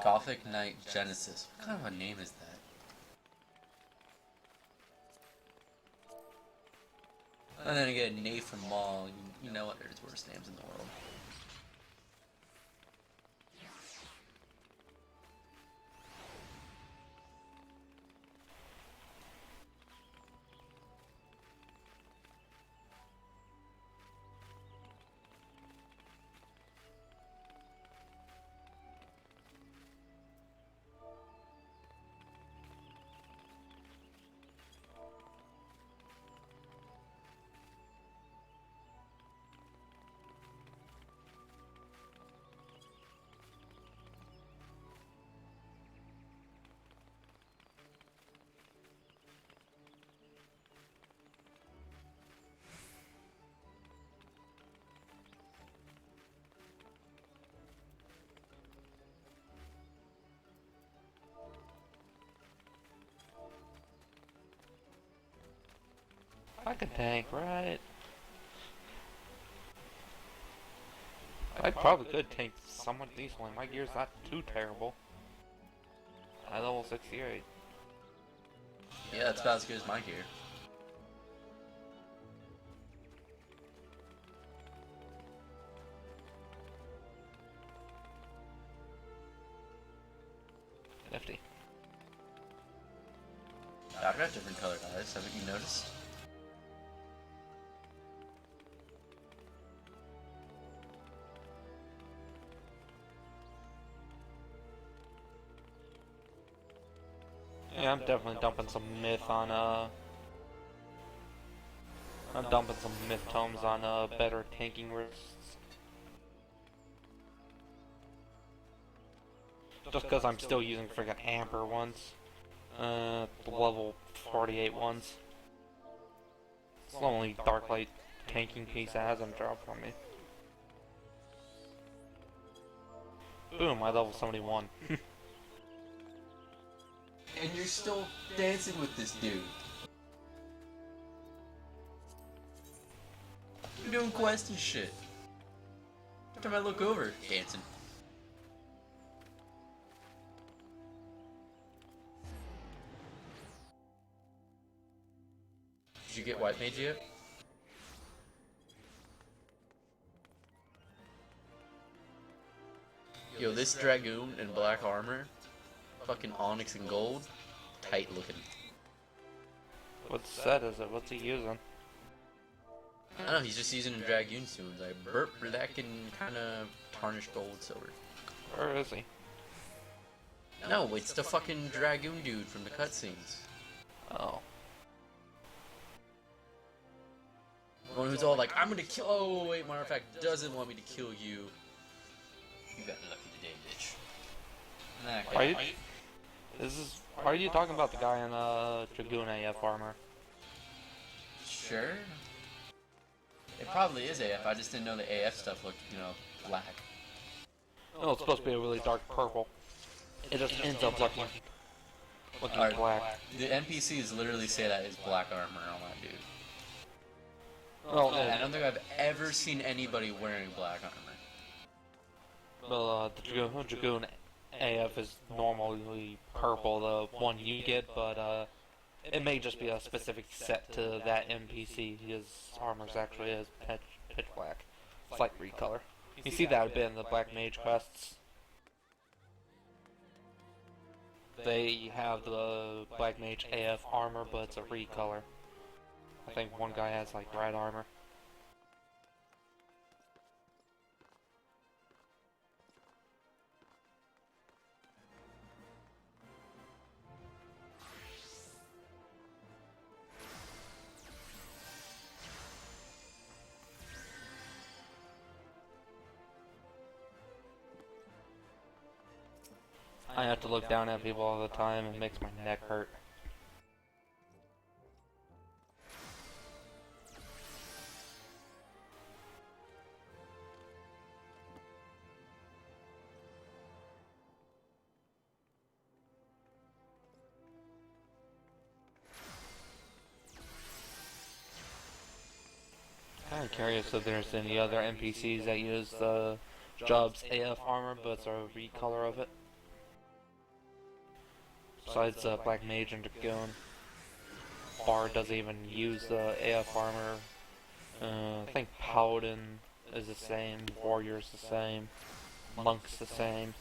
Gothic Knight Genesis. What kind of a name is that? And then again, Nathan Mall, you know what? There's worse names in the world. I could tank, right? I probably could tank somewhat decently. My gear's not too terrible. I level 68. Yeah, that's about as good as my gear. Nifty. I've got different colored eyes, haven't you noticed? Yeah, I'm definitely dumping some myth on, I'm dumping some myth tomes on, better tanking risks. Just because I'm still using friggin' Amber ones. The level 48 ones. It's the only Darklight tanking piece that hasn't dropped from me. Boom, I level 71. And you're still dancing with this dude. You're doing quests and shit. Every time I look over, dancing. Did you get White Mage yet? Yo, this Dragoon in black armor, fucking onyx and gold, tight looking. What set is it? What's he using? I don't know, he's just using Dragoon tunes, like burp, black, and kinda tarnished gold, silver. Where is he? No, it's the fucking Dragoon dude from the cutscenes. Oh. The one who's all like, I'm gonna kill. Oh, wait, matter of fact, doesn't want me to kill you. You got lucky today, bitch. Nah, Why Are you talking about the guy in Dragoon AF armor? Sure. It probably is AF. I just didn't know the AF stuff looked, black. No, it's supposed to be a really dark purple. It just ends up looking Alright. black. The NPCs literally say that is black armor on that dude. Well, I don't think I've ever seen anybody wearing black armor. well, the Dragoon AF is normally purple, the one you get, but it may just be a specific set to that NPC. His armor's actually is pitch black. Slight recolor. You see that a bit in the Black Mage quests. They have the Black Mage AF armor, but it's a recolor. I think one guy has like red armor. I have to look down at people all the time, and it makes my neck hurt. I'm curious if there's any other NPCs that use the Job's AF armor, but it's a recolor of it. Besides Black Mage and Dragoon. Bard doesn't even use the AF armor. I think Paladin is the same, Warrior's the same, Monk's the same.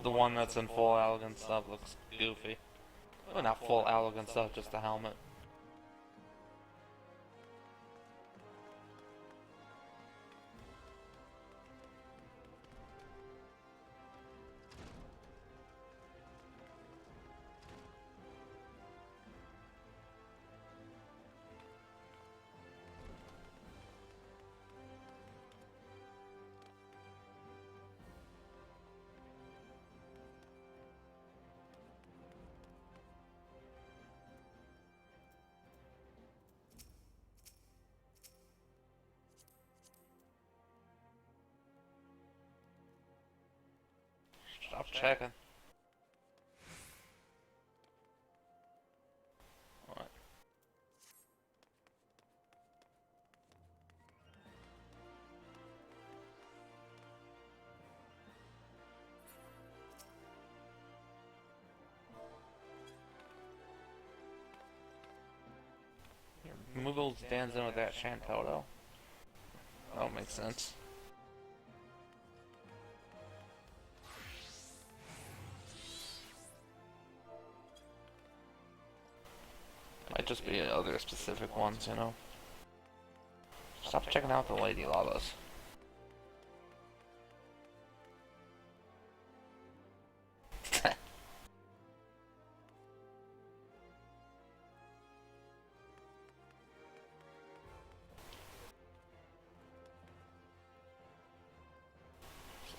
The one that's in full elegant stuff looks goofy. Well, not full elegant stuff, just the helmet. Stop checking. Alright. Removal stands in with that Chantel though. That'll make sense. Might just be other specific ones, you know. Stop checking out the lady llamas.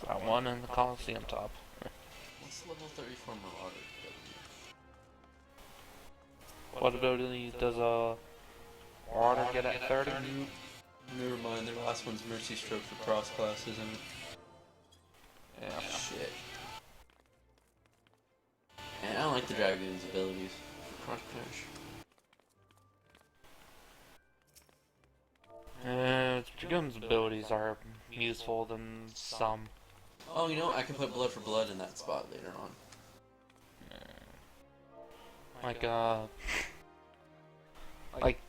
Got one in the Coliseum top. What's level 34 Marauder? What ability does a Marauder get at 30? Never mind, their last one's Mercy Stroke for cross class, isn't it? Yeah. Shit. And I don't like the Dragoon's abilities for cross clash. Dragoon's abilities are useful than some. Oh, you know, I can put Blood for Blood in that spot later on. Like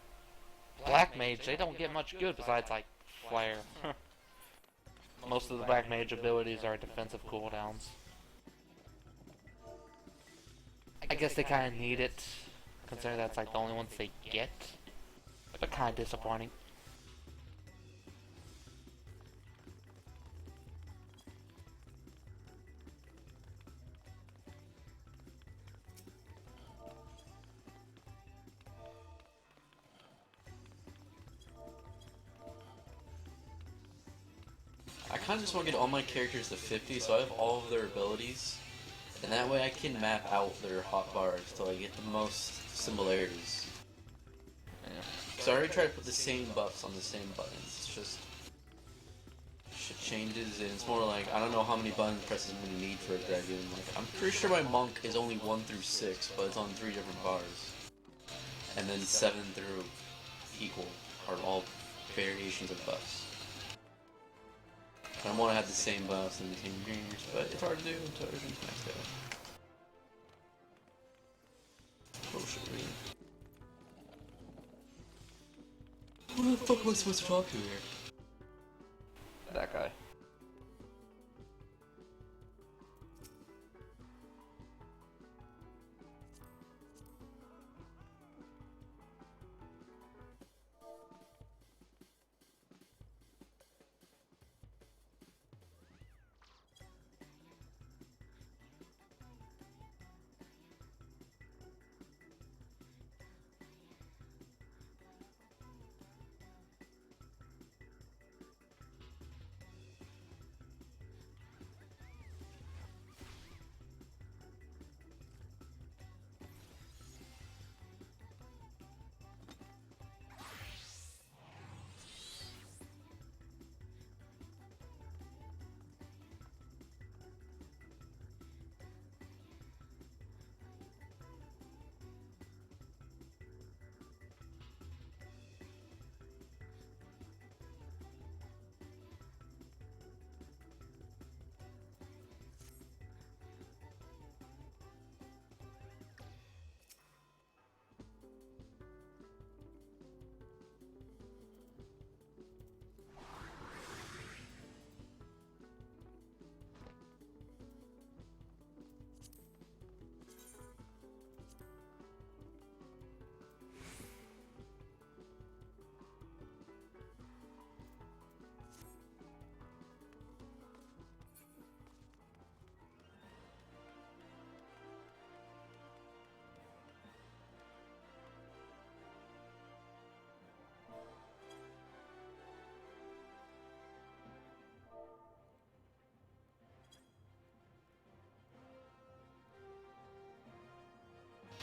Black Mage, they don't get much good besides like Flare. Most of the Black Mage abilities are defensive cooldowns. I guess they kind of need it, considering that's like the only ones they get. But kind of disappointing. I kind of just want to get all my characters to 50, so I have all of their abilities. And that way I can map out their hotbars till I get the most similarities. So I already tried to put the same buffs on the same buttons. It's just shit changes, and it's more like I don't know how many button presses I'm gonna need for a dragoon. Like I'm pretty sure my monk is only 1 through 6, but it's on 3 different bars, and then 7 through equal are all variations of buffs. I want to have the same buffs and the same greens, but it's hard to do until everything's maxed out. Potion green. Who the fuck am I supposed to talk to here? That guy.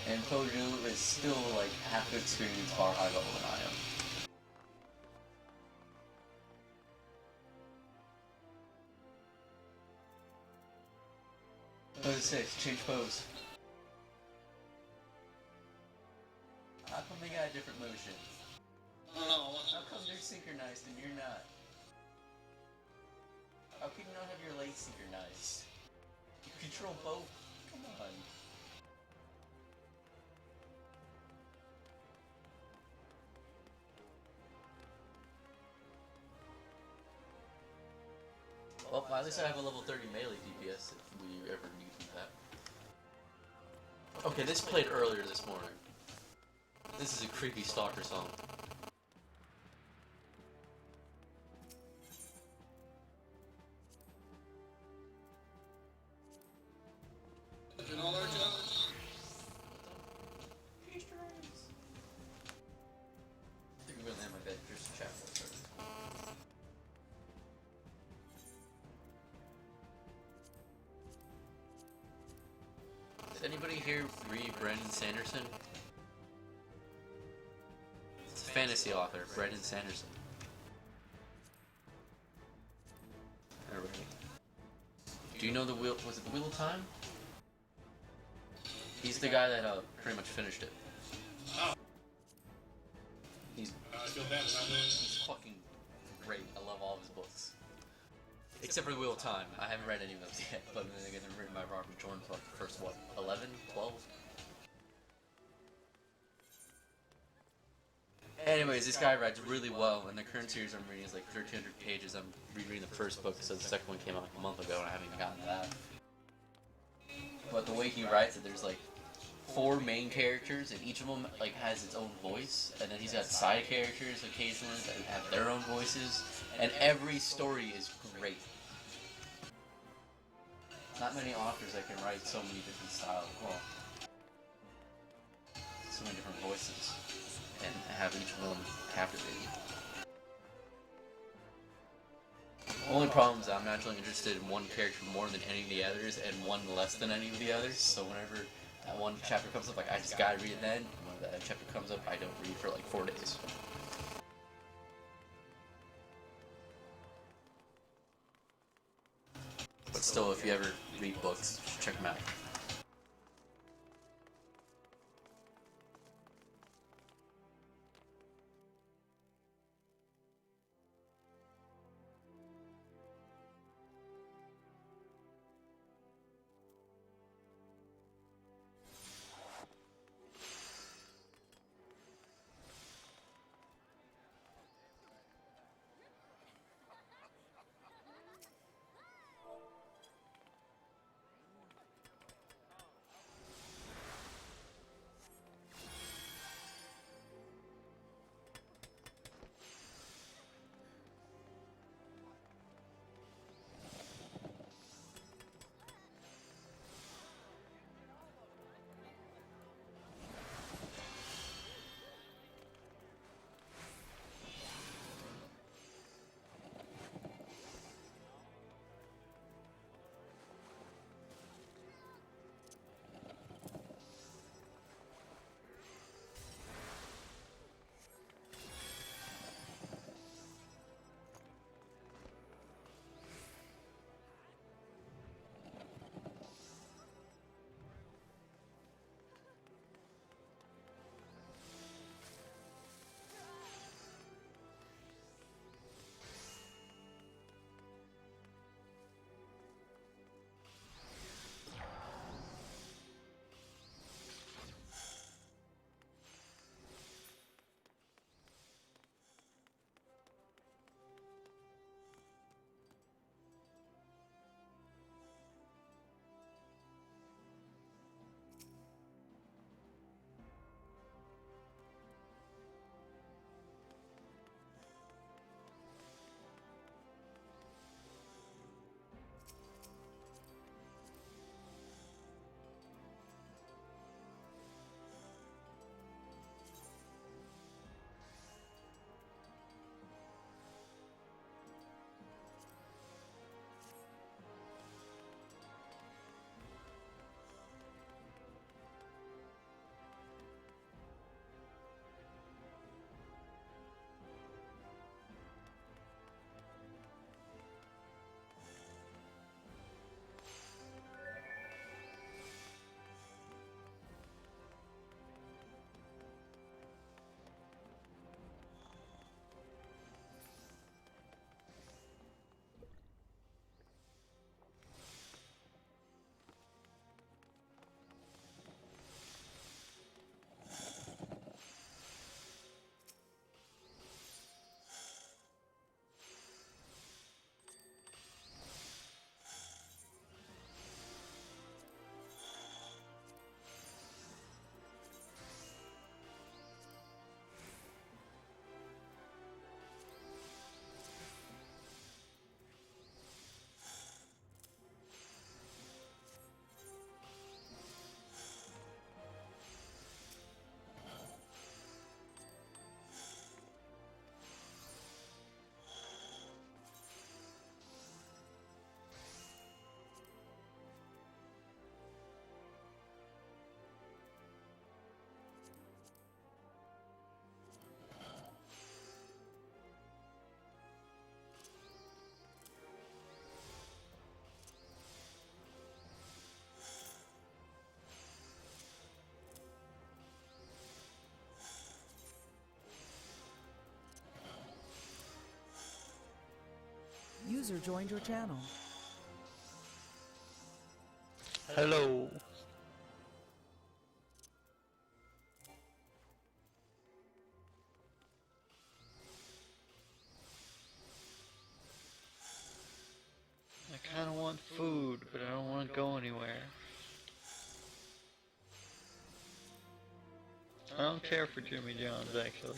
And Toju is still like half the experience far high level than I am. Pose 6, change pose. How come they got a different motion? Oh, how come they're synchronized and you're not? How can you not have your legs synchronized? You control both. Come on. Well, at least I have a level 30 melee DPS if we ever need that. Okay, this played earlier this morning. This is a creepy stalker song. anybody here read Brandon Sanderson? It's a fantasy author, Brandon Sanderson. Alright. Do you know the Wheel? Was it the Wheel of Time? He's the guy that pretty much finished it. Oh, He's I feel bad for not doing it. he's fucking great. I love all of his books. Except for the Wheel of Time. I haven't read any of those yet, but then again, they're written by Robert Jordan for like the first, what, 11? 12? Anyways, this guy writes really well, and the current series I'm reading is like 1,300 pages. I'm rereading the first book, so the second one came out like a month ago, and I haven't even gotten to that. But the way he writes it, there's like 4 main characters, and each of them like has its own voice, and then he's got side characters occasionally that have their own voices, and every story is great. Not many authors that can write so many different styles, well, so many different voices, and have each one captivating. Only problem is I'm naturally interested in one character more than any of the others, and one less than any of the others, so whenever that one chapter comes up, like, I just gotta read it then, and when that chapter comes up, I don't read for like 4 days. But still, if you ever read books, check them out. User joined your channel. Hello. I kind of want food, but I don't want to go anywhere. I don't care for Jimmy John's, actually.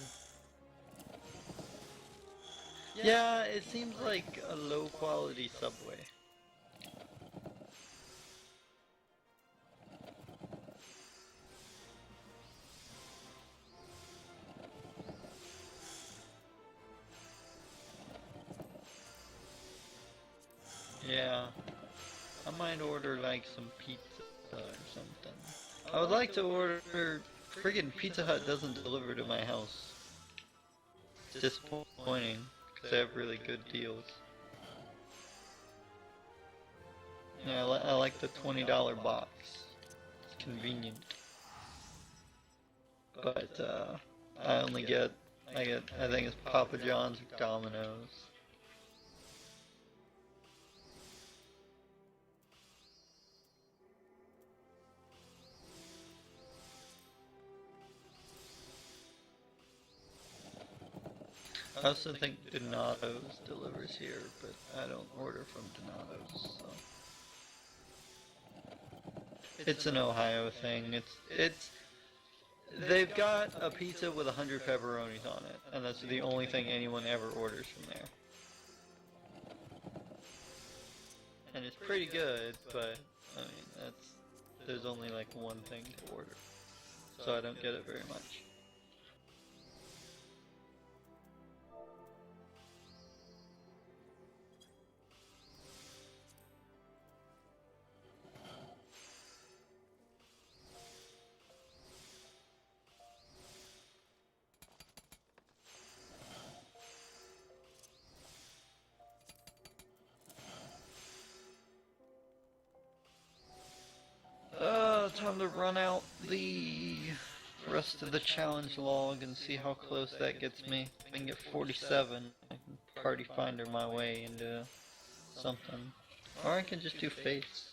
Yeah, it seems like a low-quality Subway. Yeah, I might order like some pizza or something. I would like to order. Friggin' Pizza Hut doesn't deliver to my house. It's disappointing because they have really good deals. Yeah, I like the $20 box. It's convenient. But I only get I think it's Papa John's or Domino's. I also think Donato's delivers here, but I don't order from Donato's, so. It's an Ohio thing. They've got a pizza with 100 pepperonis on it, and that's the only thing anyone ever orders from there. And it's pretty good, but I mean, there's only like one thing to order, so I don't get it very much. Time to run out the rest of the challenge log and see how close that gets me. If I can get 47, I can party finder my way into something. Or I can just do face.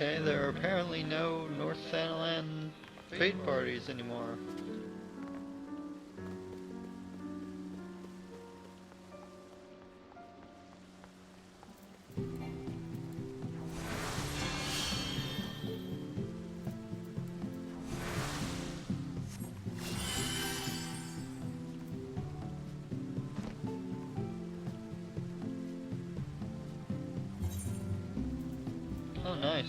Okay, there are apparently no North Thanalan fate parties anymore. Oh, nice.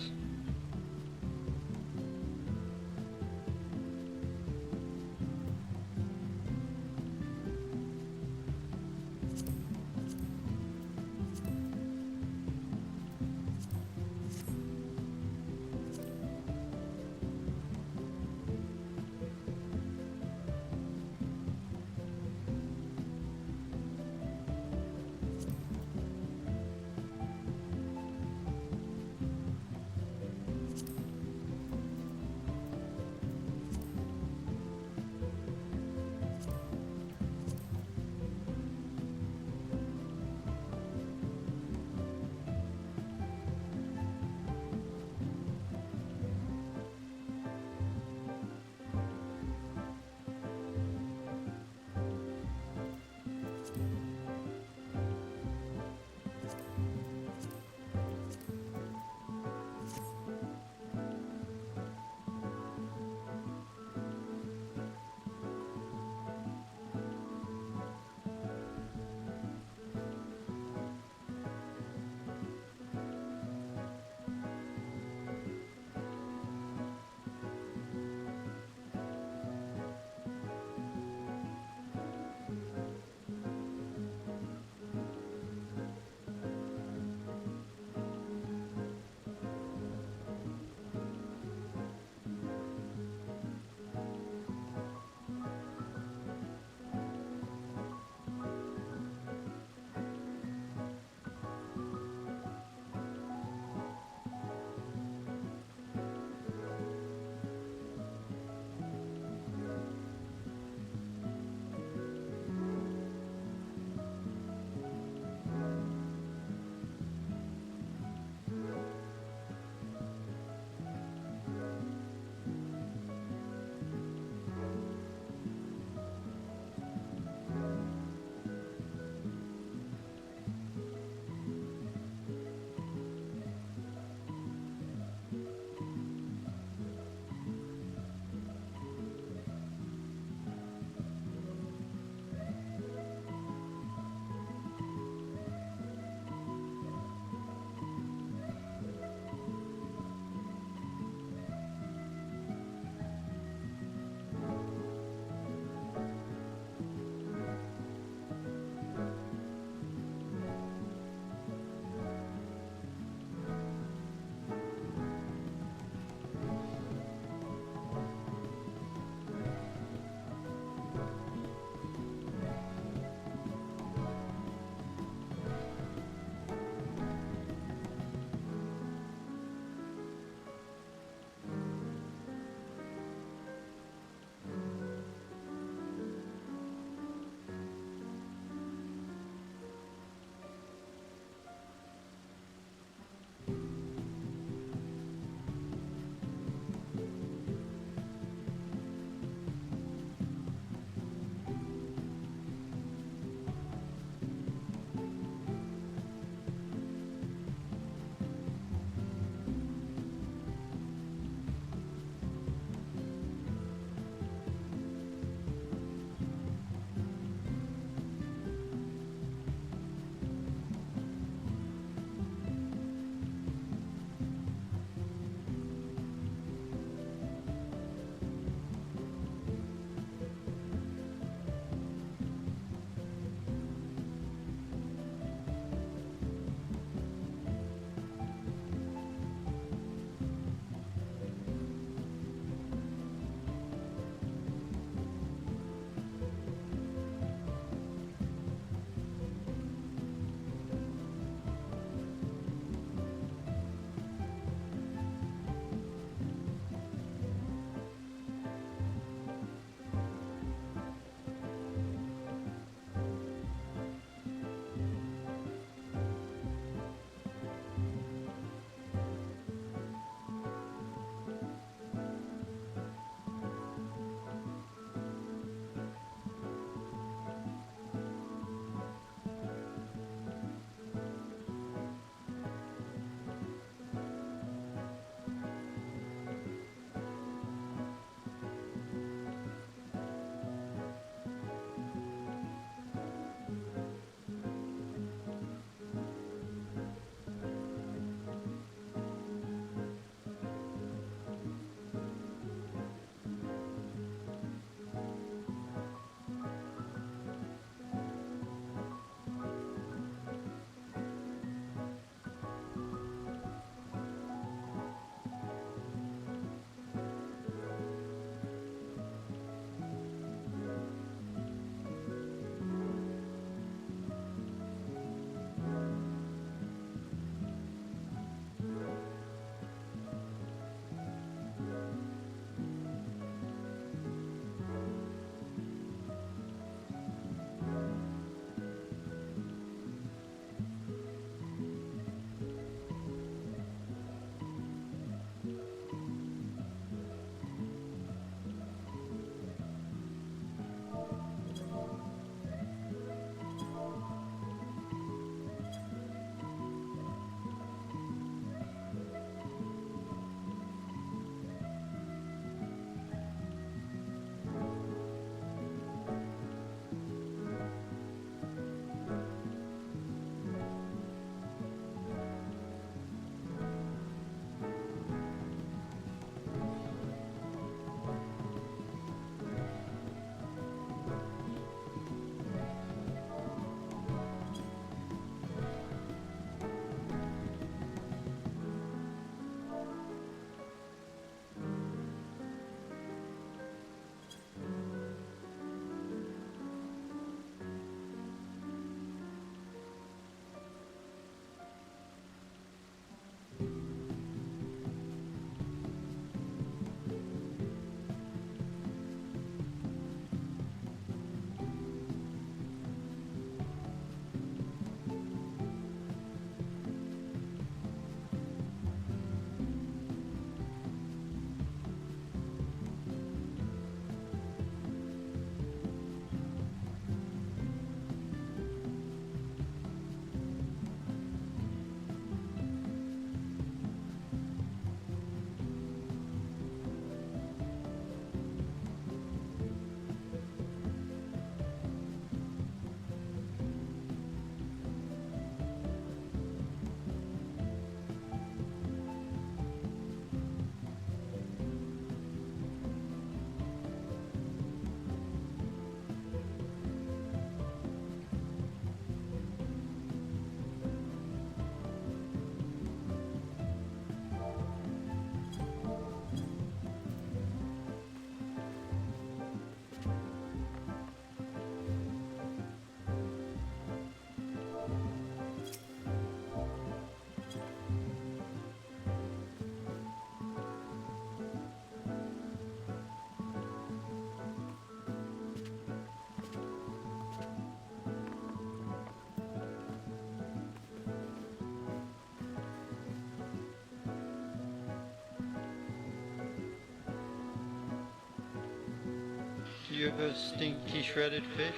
you stinky shredded fish?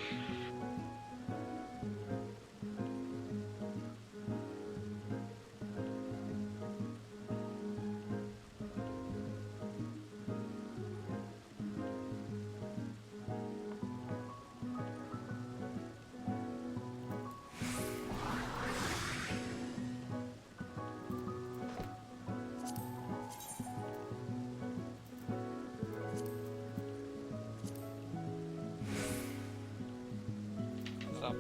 So,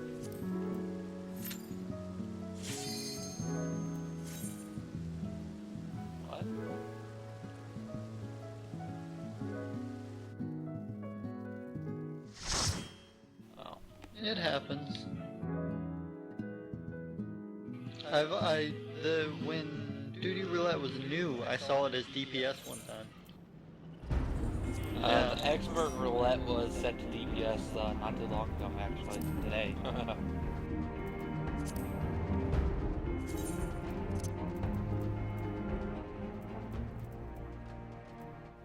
what? Oh. It happens. When Duty Roulette was new, I saw it as DPS one time. Yeah. Expert Roulette was set to DPS not too long ago, actually, today.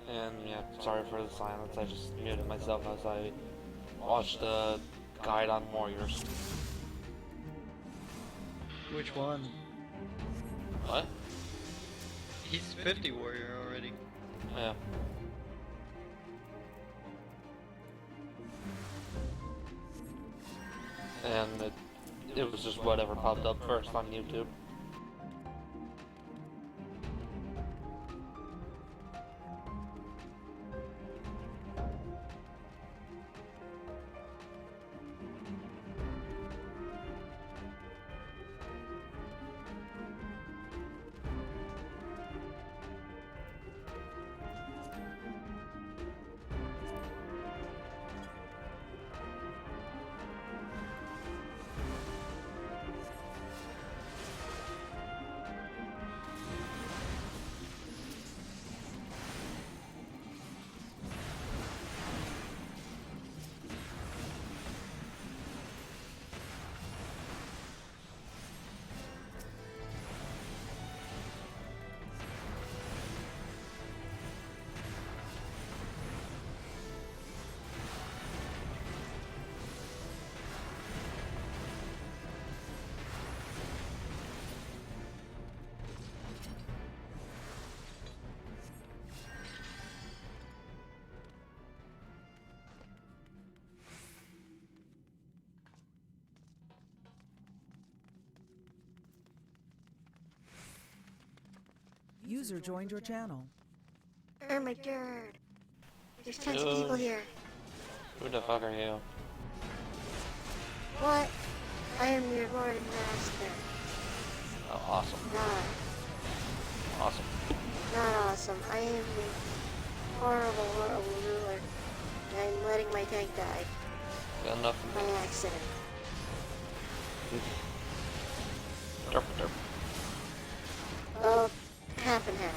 And yeah, sorry for the silence, I just muted myself as I watched the guide on warriors. Which one? What? He's 50 warrior already. Yeah. And it was just whatever popped up first on YouTube. User joined your channel. Oh my god. There's tons of people here. Who the fuck are you? What? I am your Lord and Master. Oh, awesome. Not. Awesome. Not awesome. I am the horrible, horrible ruler. I'm letting my tank die. Got enough By of me. accident. Derp, derp. Well, half and half.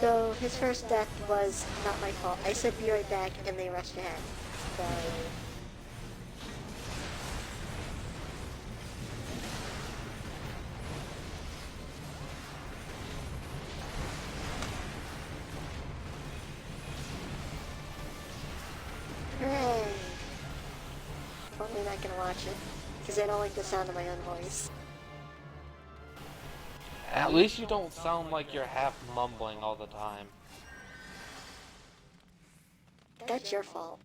So, his first death was not my fault. I said be right back, and they rushed ahead. So... Hooray! Probably not gonna watch it, because I don't like the sound of my own voice. At least you don't sound like you're half mumbling all the time. That's your fault.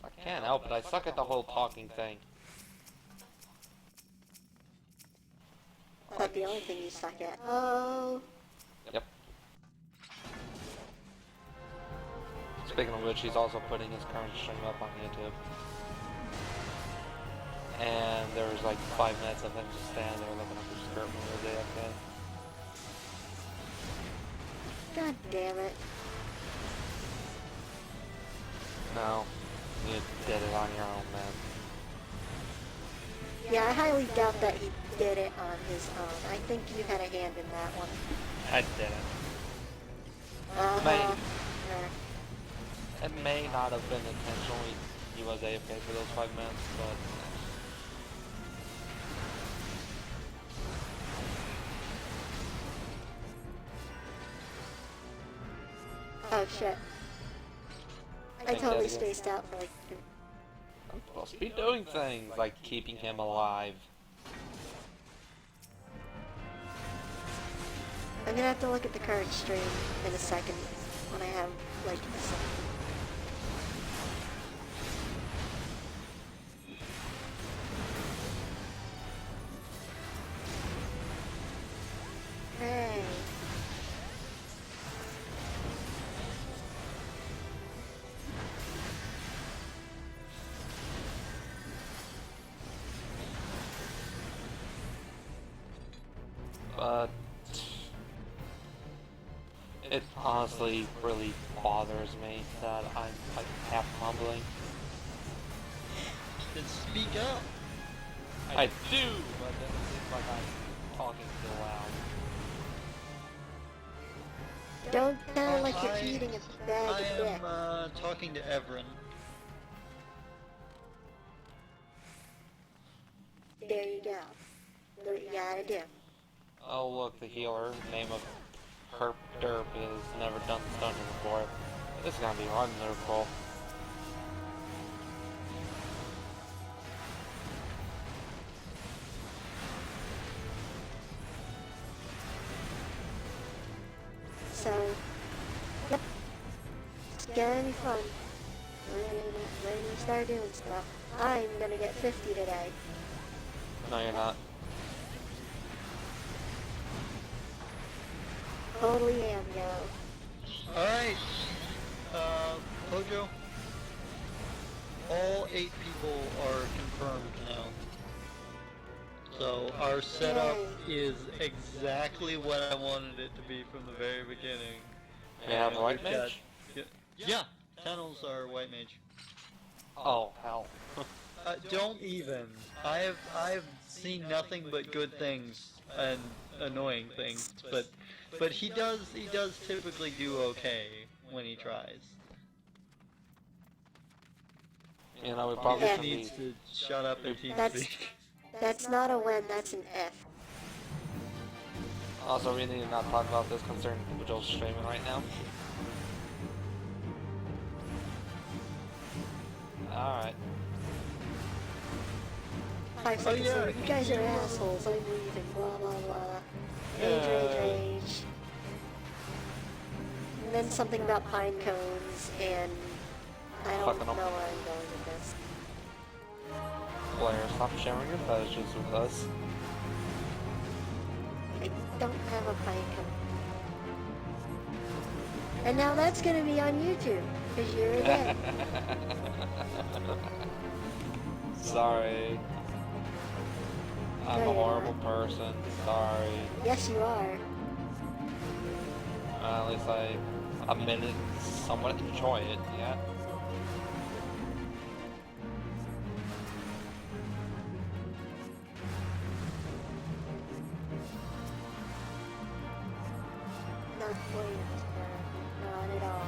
I can't help it, I suck at the whole talking thing. That's the only thing you suck at. Oh, Yep. Speaking of which, he's also putting his current stream up on YouTube. And there was like 5 minutes of him just standing there looking up his skirt when he was AFK. god damn it. No, you did it on your own, man. Yeah, I highly doubt that he did it on his own. I think you had a hand in that one. I didn't. Uh-huh. It may not have been intentional. He was AFK for those 5 minutes, but shit. I totally spaced out for like... I'm supposed to be doing things like keeping him alive. I'm gonna have to look at the current stream in a second when I have like a second. Hey. But it honestly really bothers me that I'm like half mumbling. Then speak up. I do, but then it seems like I'm talking too loud. Don't sound like you're eating a bag I of dick. am talking to Everin. There you go. Do what you gotta do. Oh look, the healer, name of Herp Derp, has never done this dungeon before. This is gonna be wonderful. So, yep. It's gonna be fun. When we start doing stuff. I'm gonna get 50 today. No, you're not. Totally am, yo. Alright. Hojo. All 8 people are confirmed now. So our setup is exactly what I wanted it to be from the very beginning. You have And a white we've got- mage? Yeah, Tunnels are white mage. Oh, hell. Don't even. I've seen nothing but good things and annoying things, but he does typically do okay when he tries. You know, we He probably just should needs be... to shut up and That's- TeamSpeak. That's not a win, that's an F. Also, we need to not talk about this concerning Joel's streaming right now. Alright. 5 seconds yeah, later, you guys are assholes, I'm leaving, blah blah blah. Rage, rage, rage. And then something about pine cones, and I don't Fucking know up. where I'm going with this. Blair, stop sharing your messages with us. I don't have a pine cone. And now that's gonna be on YouTube, because you're a dick. Sorry. I'm No, a you're horrible not. person. Sorry. Yes, you are. At least I admit it, somewhat enjoy it, yeah? Not Williamsburg. Not at all.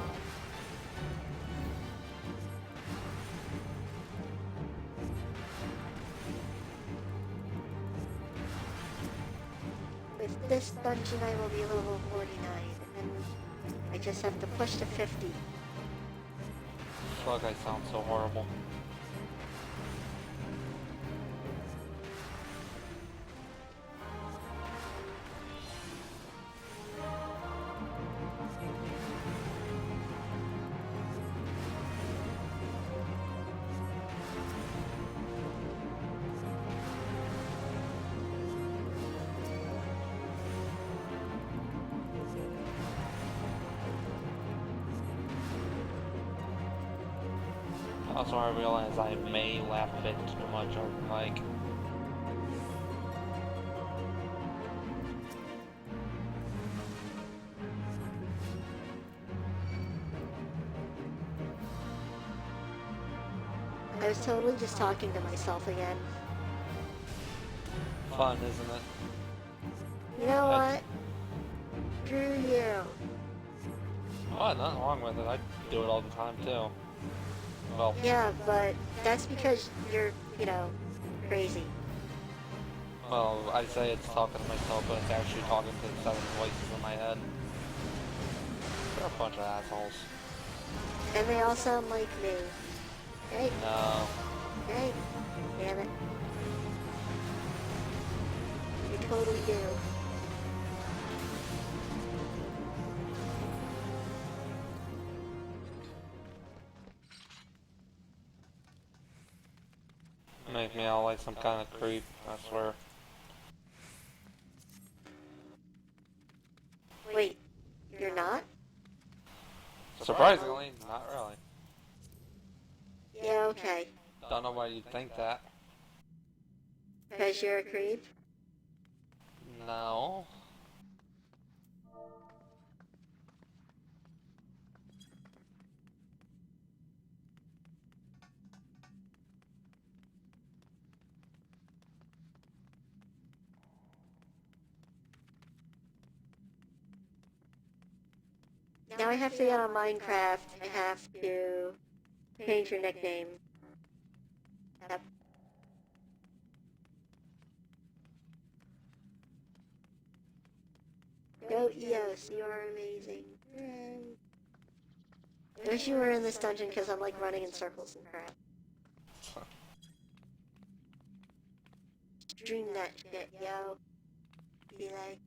With this dungeon I will be level 49, and I just have to push to 50. Fuck, I sound so horrible. Also, I realize I may laugh a bit too much over the mic. I was totally just talking to myself again. Fun, isn't it? You know That's- what? Screw you. Oh, nothing wrong with it. I do it all the time, too. Well, Yeah, but that's because you're, you know, crazy. I say it's talking to myself, but it's actually talking to the 7 voices in my head. They're a bunch of assholes. And they all sound like me. Right? No. Right? Damn it. You totally do. Make me out like some kind of creep, I swear. Wait, you're not? Surprisingly, not really. Yeah, okay. Don't know why you'd think that. Because you're a creep? No. Now I have to get on Minecraft. I have to change your nickname. Yep. Go EOS, you are amazing. I wish you were in this dungeon because I'm like running in circles and crap. Stream that shit, yo. Be like.